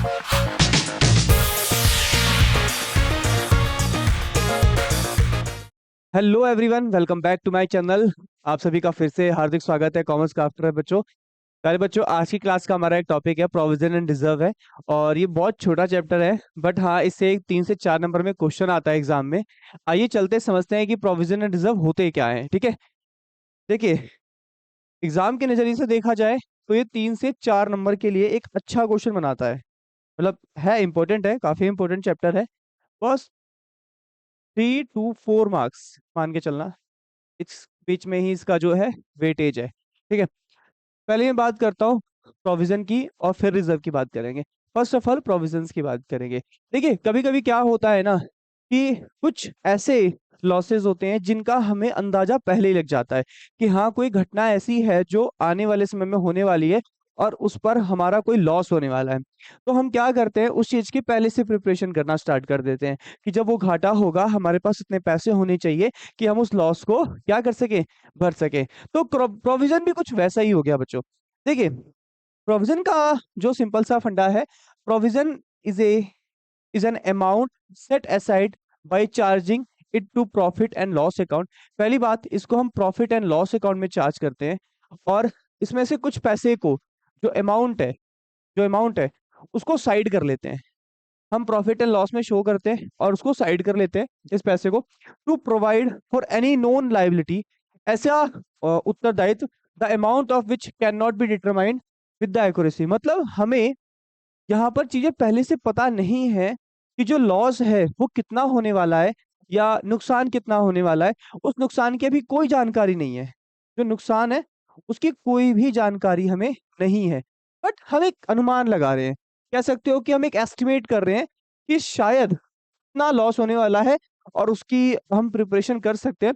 Hello everyone, welcome back to my channel. आप सभी का फिर से हार्दिक स्वागत है कॉमर्स क्राफ्टर बच्चों। पहले बच्चों, आज की क्लास का हमारा एक टॉपिक है प्रोविजन एंड रिजर्व है। और ये बहुत छोटा चैप्टर है, बट हाँ, इससे एक 3 से 4 नंबर में क्वेश्चन आता है एग्जाम में। आइए चलते समझते हैं कि प्रोविजन एंड रिजर्व होते क्या है। ठीक है, देखिए, एग्जाम के नजरिए से देखा जाए तो ये 3 से 4 नंबर के लिए एक अच्छा क्वेश्चन बनाता है। मतलब है इंपॉर्टेंट, है काफी इंपॉर्टेंट चैप्टर है। बस 3 to 4 मार्क्स मान के चलना, इस बीच में ही इसका जो है वेटेज है। ठीक है, पहले मैं बात करता हूँ प्रोविजन की और फिर रिजर्व की बात करेंगे। फर्स्ट ऑफ ऑल प्रोविजंस की बात करेंगे। देखिए, कभी कभी क्या होता है ना कि कुछ ऐसे लॉसेस होते हैं जिनका हमें अंदाजा पहले ही लग जाता है कि हाँ, कोई घटना ऐसी है जो आने वाले समय में होने वाली है और उस पर हमारा कोई लॉस होने वाला है। तो हम क्या करते हैं, उस चीज की पहले से प्रिपरेशन करना स्टार्ट कर देते हैं कि जब वो घाटा होगा हमारे पास इतने पैसे होने चाहिए कि हम उस लॉस को क्या कर सके, भर सके। तो प्रोविजन भी कुछ वैसा ही हो गया बच्चों। देखिए, प्रोविजन का जो सिंपल सा फंडा है, provision is a is an amount set aside by charging it to profit and loss account. पहली बात, इसको हम प्रॉफिट एंड लॉस अकाउंट में चार्ज करते हैं और इसमें से कुछ पैसे को, जो अमाउंट है उसको साइड कर लेते हैं। हम प्रॉफिट एंड लॉस में शो करते हैं और उसको साइड कर लेते हैं इस पैसे को, to provide for any known liability. ऐसा उत्तरदायित्व, the amount of which can not be determined with the accuracy. मतलब हमें यहाँ पर चीजें पहले से पता नहीं है कि जो लॉस है वो कितना होने वाला है या नुकसान कितना होने वाला है। उस नुकसान की अभी कोई जानकारी नहीं है। जो नुकसान है उसकी कोई भी जानकारी हमें नहीं है, बट हम एक अनुमान लगा रहे हैं। कह सकते हो कि हम एक एस्टिमेट कर रहे हैं कि शायद इतना लॉस होने वाला है और उसकी हम प्रिपरेशन कर सकते हैं।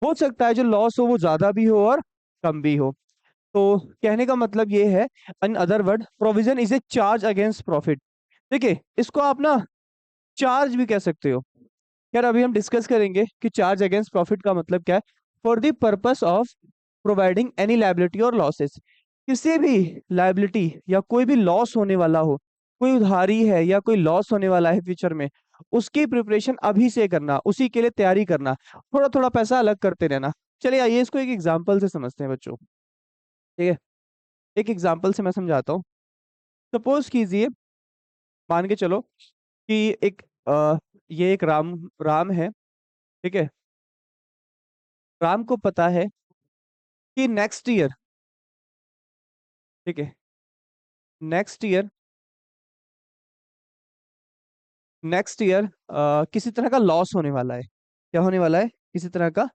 हो सकता है जो लॉस हो वो ज्यादा भी हो और कम भी हो। तो कहने का मतलब ये है, in other word, provision is A charge against profit. देखिए, इसको आप ना चार्ज भी कह सकते हो। यार, अभी हम डिस्कस करेंगे कि चार्ज अगेंस्ट प्रॉफिट का मतलब क्या है। For the purpose of providing any liability और लॉसेस, किसी भी लायबिलिटी या कोई भी लॉस होने वाला हो, कोई उधारी है या कोई लॉस होने वाला है फ्यूचर में, उसकी प्रिपरेशन अभी से करना, उसी के लिए तैयारी करना, थोड़ा थोड़ा पैसा अलग करते रहना। चलिए आइए इसको एक एग्जाम्पल से समझते हैं बच्चों। ठीक है, एक एग्जाम्पल से मैं समझाता हूँ। सपोज कीजिए, मान के चलो कि एक ये एक राम राम है। ठीक है, राम को पता है कि नेक्स्ट ईयर, ठीक है, नेक्स्ट ईयर नेक्स्ट ईयर किसी तरह का लॉस होने वाला है। क्या होने वाला है? किसी तरह का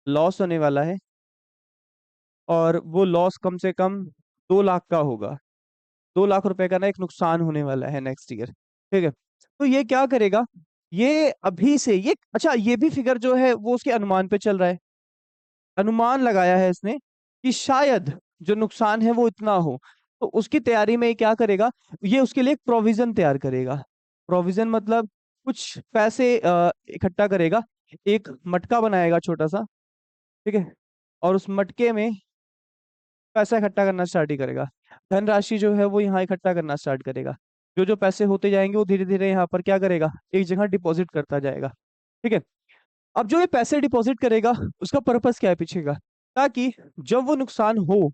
लॉस होने वाला है, और वो लॉस कम से कम 2 लाख का होगा। 2 लाख रुपए का ना एक नुकसान होने वाला है नेक्स्ट ईयर। ठीक है, तो ये क्या करेगा, ये अभी से ये, अच्छा, ये भी फिगर जो है वो उसके अनुमान पे चल रहा है। अनुमान लगाया है इसने कि शायद जो नुकसान है वो इतना हो। तो उसकी तैयारी में ये क्या करेगा, ये उसके लिए एक प्रोविजन तैयार करेगा। प्रोविजन मतलब कुछ पैसे इकट्ठा करेगा, एक मटका बनाएगा छोटा सा। ठीक है, और उस मटके में पैसा इकट्ठा करना स्टार्ट ही करेगा। धनराशि जो है वो यहाँ इकट्ठा करना स्टार्ट करेगा। जो जो पैसे होते जाएंगे वो धीरे धीरे यहाँ पर क्या करेगा, एक जगह डिपॉजिट करता जाएगा। ठीक है, अब जो ये पैसे डिपॉजिट करेगा उसका पर्पस क्या है पीछे का, ताकि जब वो नुकसान हो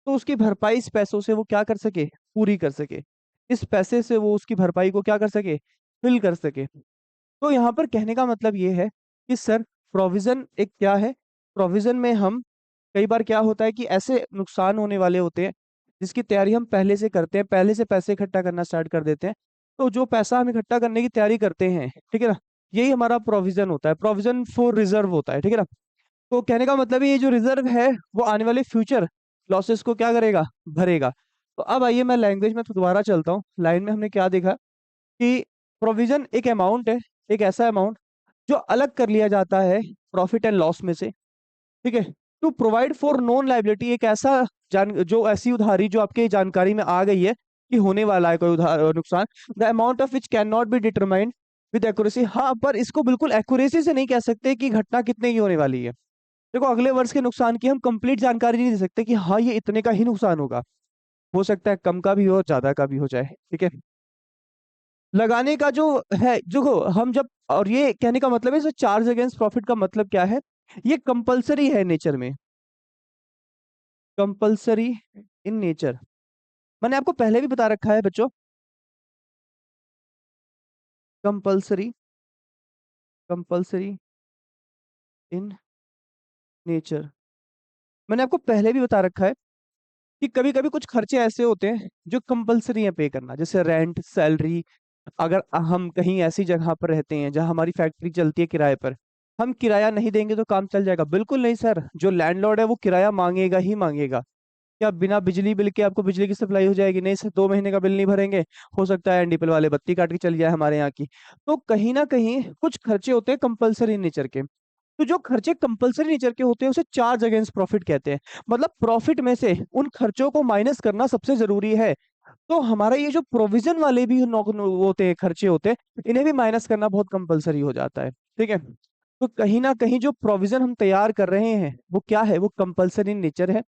तो उसकी भरपाई इस पैसों से वो क्या कर सके, पूरी कर सके। इस पैसे से वो उसकी भरपाई को क्या कर सके, फिल कर सके। तो यहाँ पर कहने का मतलब ये है कि सर, प्रोविजन एक क्या है। प्रोविजन में हम, कई बार क्या होता है कि ऐसे नुकसान होने वाले होते हैं जिसकी तैयारी हम पहले से करते हैं, पहले से पैसे इकट्ठा करना स्टार्ट कर देते हैं। तो जो पैसा हम इकट्ठा करने की तैयारी करते हैं, ठीक है ना, यही हमारा प्रोविजन होता है। प्रोविजन फॉर रिजर्व होता है। ठीक है ना। तो कहने का मतलब ये जो रिजर्व है वो आने वाले फ्यूचर लॉसेस को क्या करेगा, भरेगा। तो अब आइए मैं लैंग्वेज में दोबारा चलता हूँ। लाइन में हमने क्या देखा कि प्रोविजन एक अमाउंट है, एक ऐसा अमाउंट जो अलग कर लिया जाता है प्रॉफिट एंड लॉस में से। ठीक है, to provide for non liability, एक ऐसा जो ऐसी उधारी जो आपके जानकारी में आ गई है कि होने वाला है कोई उधार नुकसान, the amount of which can not be determined with accuracy. हाँ, पर इसको बिल्कुल एक्यूरेसी से नहीं कह सकते कि घटना कितने की होने वाली है। देखो, अगले वर्ष के नुकसान की हम कंप्लीट जानकारी नहीं दे सकते कि हाँ ये इतने का ही नुकसान होगा। हो सकता है कम का भी हो, ज्यादा का भी हो जाए। ठीक है, लगाने का जो है, जो हम जब, और ये कहने का मतलब है इसे चार्ज अगेंस्ट प्रॉफिट का मतलब क्या है, ये कंपलसरी है नेचर में, कंपलसरी इन नेचर। मैंने आपको पहले भी बता रखा है बच्चों, कंपलसरी, कंपलसरी इन नेचर। मैंने आपको पहले भी बता रखा है कि कभी कभी कुछ खर्चे ऐसे होते हैं जो कंपलसरी है पे करना, जैसे रेंट, सैलरी। अगर हम कहीं ऐसी जगह पर रहते हैं जहां हमारी फैक्ट्री चलती है किराए पर, हम किराया नहीं देंगे तो काम चल जाएगा? बिल्कुल नहीं सर, जो लैंडलॉर्ड है वो किराया मांगेगा ही मांगेगा। क्या बिना बिजली बिल के आपको बिजली की सप्लाई हो जाएगी? नहीं सर, 2 महीने का बिल नहीं भरेंगे, हो सकता है एनडीपीएल वाले बत्ती काट के चली जाए हमारे यहाँ की। तो कहीं ना कहीं कुछ खर्चे होते हैं कंपलसरी नेचर के। तो जो खर्चे कंपलसरी नेचर के होते हैं उसे चार्ज अगेंस्ट प्रॉफिट कहते हैं। मतलब प्रॉफिट में से उन खर्चों को माइनस करना सबसे जरूरी है। तो हमारा ये जो प्रोविजन वाले भी होते हैं, खर्चे होते हैं, इन्हें भी माइनस करना बहुत कंपलसरी हो जाता है। ठीक है, तो कहीं ना कहीं जो प्रोविजन हम तैयार कर रहे हैं वो क्या है, वो कंपलसरी नेचर है,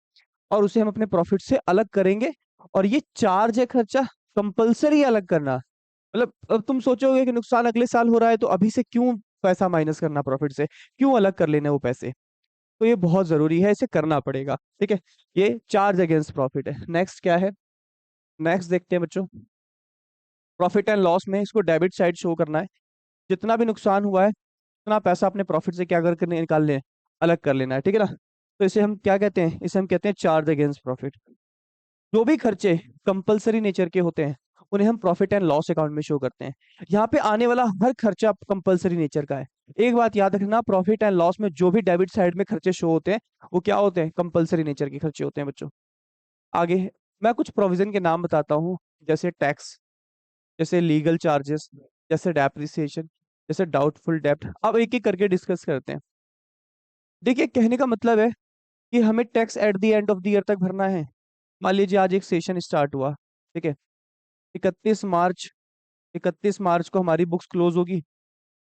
और उसे हम अपने प्रॉफिट से अलग करेंगे। और ये चार्ज है खर्चा, कंपलसरी अलग करना। मतलब अब तुम सोचोगे कि नुकसान अगले साल हो रहा है तो अभी से क्यों पैसा माइनस करना प्रॉफिट से, क्यों अलग कर लेने वो पैसे। तो ये बहुत जरूरी है, इसे करना पड़ेगा। ठीक है, ये चार्ज अगेंस्ट प्रॉफिट है। नेक्स्ट क्या है, नेक्स्ट देखते हैं बच्चों। प्रॉफिट एंड लॉस में इसको डेबिट साइड शो करना है। जितना भी नुकसान हुआ है उतना पैसा अपने प्रॉफिट से क्या करके निकाल लें, अलग कर लेना है। ठीक है ना? तो इसे हम क्या कहते हैं, इसे हम कहते हैं चार्ज अगेंस्ट प्रॉफिट। जो भी खर्चे कंपलसरी नेचर के होते हैं उन्हें हम प्रॉफिट एंड लॉस अकाउंट में शो करते हैं। यहाँ पे आने वाला हर खर्चा कंपलसरी नेचर का है। एक बात याद रखना, प्रॉफिट एंड लॉस में जो भी डेबिट साइड में खर्चे शो होते हैं वो क्या होते हैं, कंपलसरी नेचर के खर्चे होते हैं बच्चों। आगे मैं कुछ प्रोविजन के नाम बताता हूँ, जैसे टैक्स, जैसे लीगल चार्जेस, जैसे डेप्रिसिएशन, जैसे डाउटफुल डेब्ट। अब एक एक करके डिस्कस करते हैं। देखिए, कहने का मतलब है कि हमें tax at the end of the year तक भरना है। मान लीजिए आज एक सेशन स्टार्ट हुआ, ठीक है, 31 मार्च, 31 मार्च को हमारी बुक्स क्लोज होगी,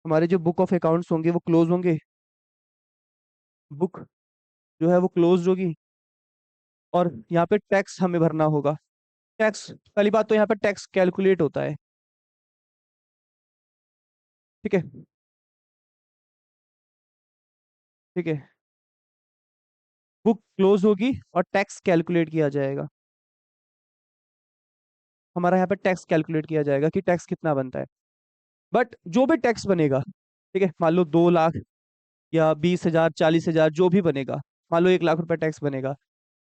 हमारे जो बुक ऑफ अकाउंट्स होंगे वो क्लोज होंगे, बुक जो है वो क्लोज होगी। और यहाँ पे टैक्स हमें भरना होगा। टैक्स, पहली बात तो यहाँ पे टैक्स कैलकुलेट होता है। ठीक है, ठीक है, बुक क्लोज होगी और टैक्स कैलकुलेट किया जाएगा। हमारा यहाँ पे टैक्स कैलकुलेट किया जाएगा कि टैक्स कितना बनता है। बट जो भी टैक्स बनेगा, ठीक है, मान लो 2 लाख या 20,000, 40,000, जो भी बनेगा, मान लो 1 लाख रुपए टैक्स बनेगा,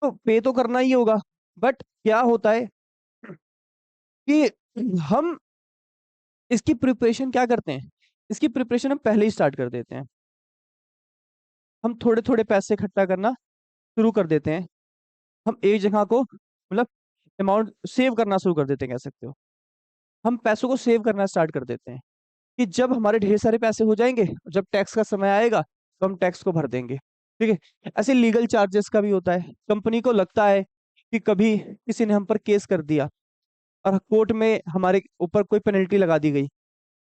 तो पे तो करना ही होगा। बट क्या होता है कि हम इसकी प्रिपरेशन क्या करते हैं, इसकी प्रिपरेशन हम पहले ही स्टार्ट कर देते हैं। हम थोड़े थोड़े पैसे इकट्ठा करना शुरू कर देते हैं। हम एक जगह को मतलब अमाउंट सेव करना शुरू कर देते हैं, कह सकते हो। हम पैसों को सेव करना स्टार्ट कर देते हैं कि जब हमारे ढेर सारे पैसे हो जाएंगे, जब टैक्स का समय आएगा तो हम टैक्स को भर देंगे। ठीक है, ऐसे लीगल चार्जेस का भी होता है। कंपनी को लगता है कि कभी किसी ने हम पर केस कर दिया और कोर्ट में हमारे ऊपर कोई पेनल्टी लगा दी गई,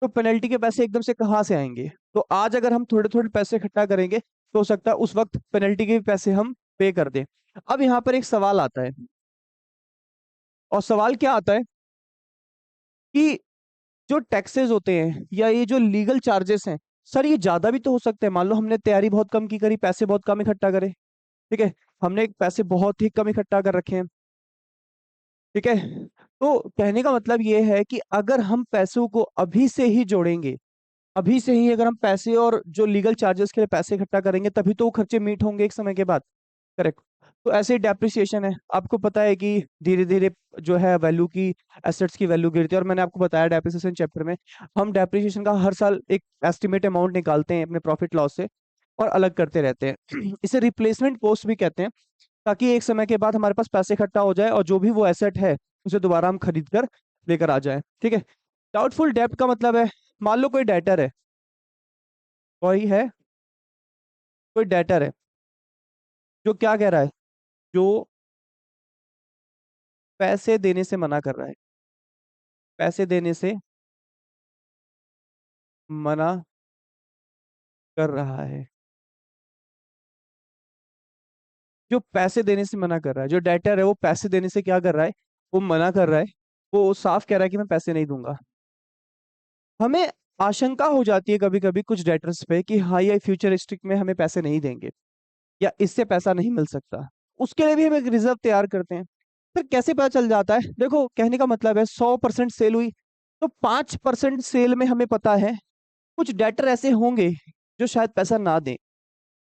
तो पेनल्टी के पैसे एकदम से कहाँ से आएंगे? तो आज अगर हम थोड़े थोड़े पैसे इकट्ठा करेंगे तो हो सकता है उस वक्त पेनल्टी के भी पैसे हम पे कर दें। अब यहाँ पर एक सवाल आता है, और सवाल क्या आता है कि जो टैक्सेस होते हैं या ये जो लीगल चार्जेस हैं, सर ये ज्यादा भी तो हो सकते हैं। मान लो हमने तैयारी बहुत कम की करी, पैसे बहुत कम इकट्ठा करे, ठीक है, हमने पैसे बहुत ही कम इकट्ठा कर रखे हैं। ठीक है, तो कहने का मतलब ये है कि अगर हम पैसों को अभी से ही जोड़ेंगे, अभी से ही अगर हम पैसे और जो लीगल चार्जेस के लिए पैसे इकट्ठा करेंगे, तभी तो वो खर्चे मीट होंगे एक समय के बाद। करेक्ट। तो ऐसे ही डेप्रिसिएशन है, आपको पता है कि धीरे धीरे जो है वैल्यू की, एसेट्स की वैल्यू गिरती है। और मैंने आपको बताया डेप्रिसिएशन चैप्टर में, हम डेप्रिसिएशन का हर साल एक एस्टिमेट अमाउंट निकालते हैं अपने प्रॉफिट लॉस से और अलग करते रहते हैं। इसे रिप्लेसमेंट कॉस्ट भी कहते हैं, ताकि एक समय के बाद हमारे पास पैसे इकट्ठा हो जाए और जो भी वो एसेट है उसे दोबारा हम खरीद कर लेकर आ जाए। ठीक है, डाउटफुल डेब्ट का मतलब है, मान लो कोई डेटर है, कोई है, कोई डेटर है जो क्या कह रहा है, जो पैसे देने से मना कर रहा है, पैसे देने से मना कर रहा है, जो पैसे देने से मना कर रहा है, जो डेटर है वो पैसे देने से क्या कर रहा है, वो मना कर रहा है, वो साफ कह रहा है कि मैं पैसे नहीं दूंगा। हमें आशंका हो जाती है कभी कभी कुछ डेटर्स पे कि हाँ ये फ्यूचरिस्टिक में हमें पैसे नहीं देंगे या इससे पैसा नहीं मिल सकता। उसके लिए भी हम एक रिजर्व तैयार करते हैं। फिर कैसे पता चल जाता है? देखो कहने का मतलब है 100% सेल हुई तो 5% सेल में हमें पता है कुछ डेटर ऐसे होंगे जो शायद पैसा ना दें,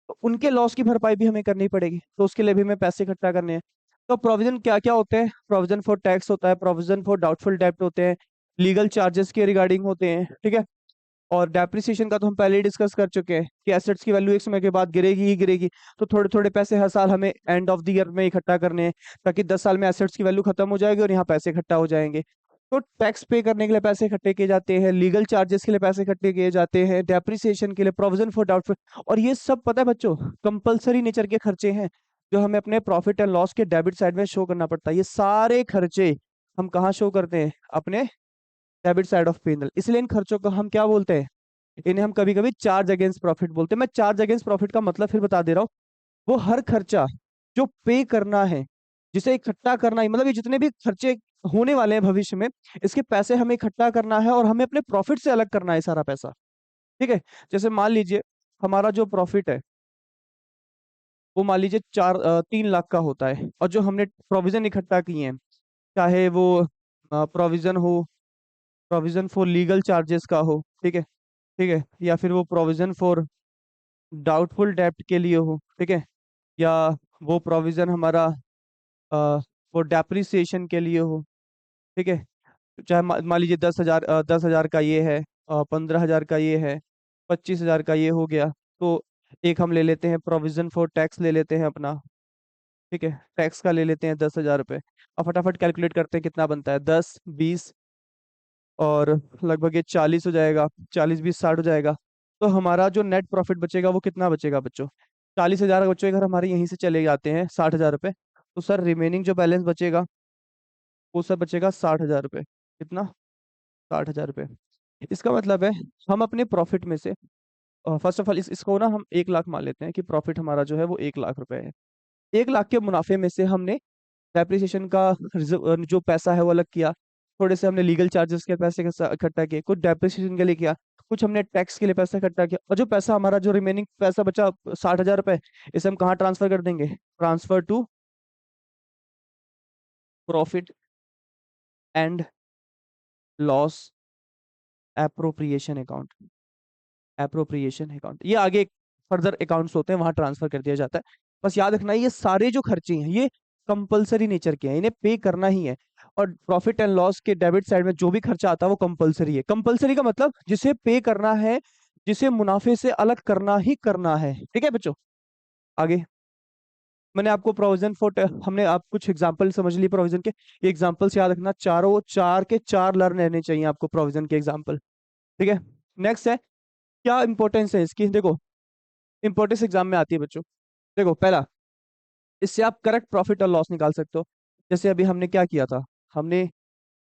तो उनके लॉस की भरपाई भी हमें करनी पड़ेगी, तो उसके लिए भी हमें पैसे इकट्ठा करने हैं। तो प्रोविजन क्या क्या होते हैं? प्रोविजन फॉर टैक्स होता है, प्रोविजन फॉर डाउटफुल डेब्ट होते हैं, लीगल चार्जेस के रिगार्डिंग होते हैं, ठीक है। और डेप्रिसिएशन का तो हम पहले ही डिस्कस कर चुके हैं कि एसेट्स की वैल्यू एक समय के बाद गिरेगी ही गिरेगी, तो थोड़े थोड़े पैसे हर साल हमें एंड ऑफ द ईयर में इकट्ठा करने हैं, ताकि 10 साल में एसेट्स की वैल्यू खत्म हो जाएगी और यहाँ पैसे इकट्ठा हो जाएंगे। तो टैक्स पे करने के लिए पैसे इकट्ठे किए जाते हैं, लीगल चार्जेस के लिए पैसे इकट्ठे किए जाते हैं, डेप्रिसिएशन के लिए, प्रोविजन फॉर डाउटफुल। और ये सब पता है बच्चों, कंपलसरी नेचर के खर्चे हैं जो हमें अपने प्रॉफिट एंड लॉस के डेबिट साइड में शो करना पड़ता है। ये सारे खर्चे हम कहाँ शो करते हैं? अपने डेबिट साइड ऑफ P&L। इसलिए इन खर्चों को हम क्या बोलते हैं? इन्हें हम कभी कभी चार्ज अगेंस्ट प्रॉफिट बोलते हैं। मैं चार्ज अगेंस्ट प्रॉफिट का मतलब फिर बता दे रहा हूँ। वो हर खर्चा जो पे करना है, जिसे इकट्ठा करना है, मतलब ये जितने भी खर्चे होने वाले हैं भविष्य में, इसके पैसे हमें इकट्ठा करना है और हमें अपने प्रॉफिट से अलग करना है सारा पैसा, ठीक है। जैसे मान लीजिए हमारा जो प्रॉफिट है वो मान लीजिए 3 लाख का होता है, और जो हमने प्रोविजन इकट्ठा किए हैं, चाहे वो प्रोविजन हो, प्रोविजन फॉर लीगल चार्जेस का हो, ठीक है, ठीक है, या फिर वो प्रोविजन फॉर डाउटफुल डेब्ट के लिए हो, ठीक है, या वो प्रोविजन हमारा वो डेप्रिसिएशन के लिए हो, ठीक है। चाहे मान लीजिए 10,000, 10,000 का ये है, 15,000 का ये है, 25,000 का ये हो गया। तो एक हम ले लेते हैं प्रोविजन फॉर टैक्स ले लेते हैं अपना, ठीक है, टैक्स का ले लेते हैं 10,000 रुपये। अब फटाफट कैलकुलेट करते हैं कितना बनता है, 10, 20 और लगभग ये 40 हो जाएगा, 40, 20, 60 हो जाएगा। तो हमारा जो नेट प्रॉफिट बचेगा वो कितना बचेगा बच्चों? 40,000 बच्चों, अगर हमारे यहीं से चले जाते हैं 60,000 रुपये, तो सर रिमेनिंग जो बैलेंस बचेगा वो सब बचेगा 60,000 रुपये। कितना? 60,000 रुपये। इसका मतलब है हम अपने प्रॉफिट में से, फर्स्ट ऑफ ऑल इसको ना हम 1 लाख मान लेते हैं कि प्रॉफिट हमारा जो है वो 1 लाख रुपए है। 1 लाख के मुनाफे में से हमने डेप्रिसिएशन का जो पैसा है वो अलग किया, थोड़े से हमने लीगल चार्जेस के पैसे के इकट्ठा किए, कुछ डेप्रिसिएशन के लिए किया, कुछ हमने टैक्स के लिए पैसा इकट्ठा किया, और जो पैसा हमारा जो रिमेनिंग पैसा बचा 60,000 रुपये, इसे हम कहाँ ट्रांसफर कर देंगे? Transfer to profit and loss appropriation account. Appropriation account, ये आगे फर्दर अकाउंट्स होते हैं, वहां ट्रांसफर कर दिया जाता है। बस याद रखना ये सारे जो खर्चे हैं ये कंपलसरी नेचर के हैं, इन्हें पे करना ही है। और प्रॉफिट एंड लॉस के डेबिट साइड में जो भी खर्चा आता है वो कंपलसरी है। कंपलसरी का मतलब जिसे पे करना है, जिसे मुनाफे से अलग करना ही करना है, ठीक है बच्चों। आगे मैंने आपको प्रोविजन फॉर, हमने आप कुछ एग्जांपल समझ लिए प्रोविजन के, ये एग्जांपल्स याद रखना, चारों चार के चार लर्न रहने चाहिए आपको प्रोविजन के एग्जांपल, ठीक है। नेक्स्ट है, क्या इंपॉर्टेंस है इसकी? देखो इंपॉर्टेंस एग्जाम में आती है बच्चों। देखो पहला, इससे आप करेक्ट प्रॉफिट और लॉस निकाल सकते हो। जैसे अभी हमने क्या किया था, हमने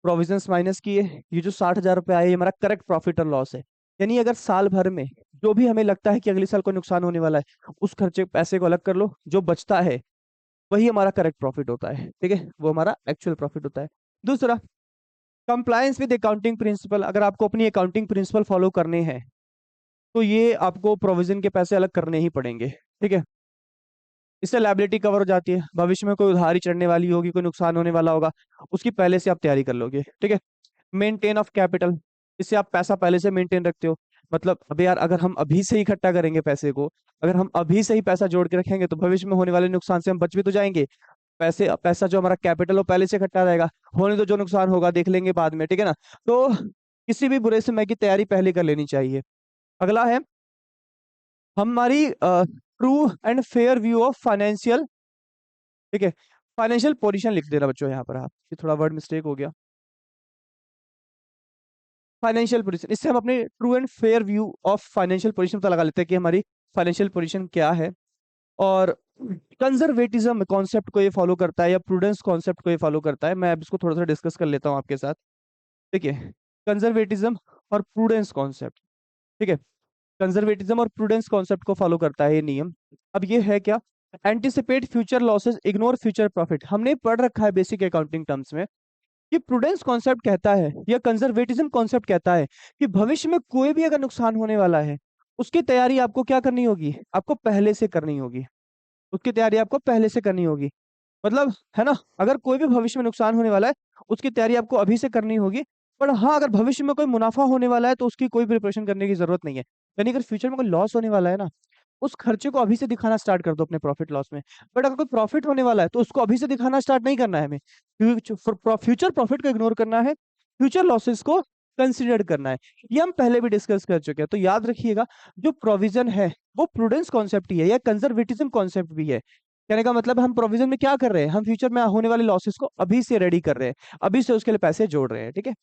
प्रोविजंस माइनस किए, ये जो 60,000 रुपये आए ये हमारा करेक्ट प्रॉफिट और लॉस है। यानी अगर साल भर में जो भी हमें लगता है कि अगले साल को नुकसान होने वाला है, उस खर्चे पैसे को अलग कर लो, जो बचता है वही हमारा करेक्ट प्रॉफिट होता है, ठीक है, वो हमारा एक्चुअल प्रॉफिट होता है। दूसरा, कंप्लायंस विद अकाउंटिंग प्रिंसिपल। अगर आपको अपनी अकाउंटिंग प्रिंसिपल फॉलो करने हैं तो ये आपको प्रोविजन के पैसे अलग करने ही पड़ेंगे, ठीक है। इससे लायबिलिटी कवर हो जाती है, भविष्य में कोई उधारी चढ़ने वाली होगी, कोई नुकसान होने वाला होगा, उसकी पहले से आप तैयारी कर लोगे, ठीक है। मेंटेन ऑफ कैपिटल, इससे आप पैसा पहले से मेंटेन रखते हो। मतलब अबे यार, अगर हम अभी से ही इकट्ठा करेंगे पैसे को, अगर हम अभी से ही पैसा जोड़ के रखेंगे तो भविष्य में होने वाले नुकसान से हम बच भी तो जाएंगे। पैसा जो हमारा कैपिटल हो पहले से इकट्ठा रहेगा, होने तो जो नुकसान होगा देख लेंगे बाद में, ठीक है ना। तो किसी भी बुरे समय की तैयारी पहले कर लेनी चाहिए। अगला है हमारी true and fair view of financial, ठीक है, फाइनेंशियल पोजीशन लिख देना बच्चों यहाँ पर आप, ये थोड़ा वर्ड मिस्टेक हो गया। फाइनेंशियल पोजीशन, इससे हम अपने true and fair view of financial position पता लगा लेते हैं कि हमारी फाइनेंशियल पोजीशन क्या है। और कंजर्वेटिज्म कॉन्सेप्ट को ये फॉलो करता है या प्रूडेंस कॉन्सेप्ट को ये फॉलो करता है। मैं अब इसको थोड़ा सा डिस्कस कर लेता हूँ आपके साथ, ठीक है। कंजर्वेटिज्म और प्रूडेंस कॉन्सेप्ट, ठीक है, कंजर्वेटिज्म और प्रूडेंस कॉन्सेप्ट को फॉलो करता है ये नियम। अब ये है क्या? Anticipate future losses, ignore future profit. हमने पढ़ रखा है बेसिक अकाउंटिंग टर्म्स में कि प्रूडेंस कॉन्सेप्ट कहता है या कंजर्वेटिज्म कॉन्सेप्ट कहता है कि भविष्य में कोई भी अगर नुकसान होने वाला है, उसकी तैयारी आपको क्या करनी होगी, आपको पहले से करनी होगी। उसकी तैयारी आपको पहले से करनी होगी। मतलब है ना, अगर कोई भी भविष्य में नुकसान होने वाला है, उसकी तैयारी आपको अभी से करनी होगी। पर हाँ, अगर भविष्य में कोई मुनाफा होने वाला है तो उसकी कोई प्रिपरेशन करने की जरूरत नहीं है। यानी अगर फ्यूचर में कोई लॉस होने वाला है ना, उस खर्चे को अभी से दिखाना स्टार्ट कर दो अपने प्रॉफिट लॉस में। बट अगर कोई प्रॉफिट होने वाला है तो उसको अभी से दिखाना स्टार्ट नहीं करना है हमें। फ्यूचर प्रॉफिट को इग्नोर करना है, फ्यूचर लॉसेस को कंसिडर करना है। ये हम पहले भी डिस्कस कर चुके हैं, तो याद रखिएगा, जो प्रोविजन है वो प्रूडेंस कॉन्सेप्ट ही है या कंजर्वेटिज्म कॉन्सेप्ट भी है। कहने का मतलब हम प्रोविजन में क्या कर रहे हैं, हम फ्यूचर में होने वाले लॉसेस को अभी से रेडी कर रहे हैं, अभी से उसके लिए पैसे जोड़ रहे हैं। ठीक है,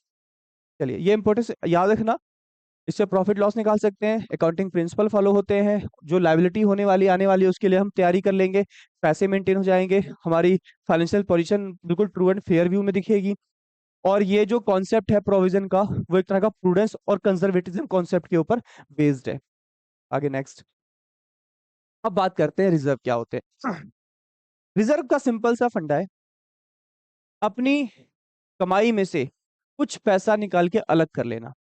चलिए ये इंपॉर्टेंस याद रखना। इससे प्रॉफिट लॉस निकाल सकते हैं, अकाउंटिंग प्रिंसिपल फॉलो होते हैं, जो लाइबिलिटी होने वाली आने वाली है उसके लिए हम तैयारी कर लेंगे, पैसे मेंटेन हो जाएंगे, हमारी फाइनेंशियल पोजीशन बिल्कुल ट्रू एंड फेयर व्यू में दिखेगी। और ये जो कॉन्सेप्ट है प्रोविजन का, वो एक तरह का प्रूडेंस और कंजर्वेटिज्म कॉन्सेप्ट के ऊपर बेस्ड है। आगे नेक्स्ट, अब बात करते हैं रिजर्व क्या होते हैं। रिजर्व का सिंपल सा फंडा है, अपनी कमाई में से कुछ पैसा निकाल के अलग कर लेना।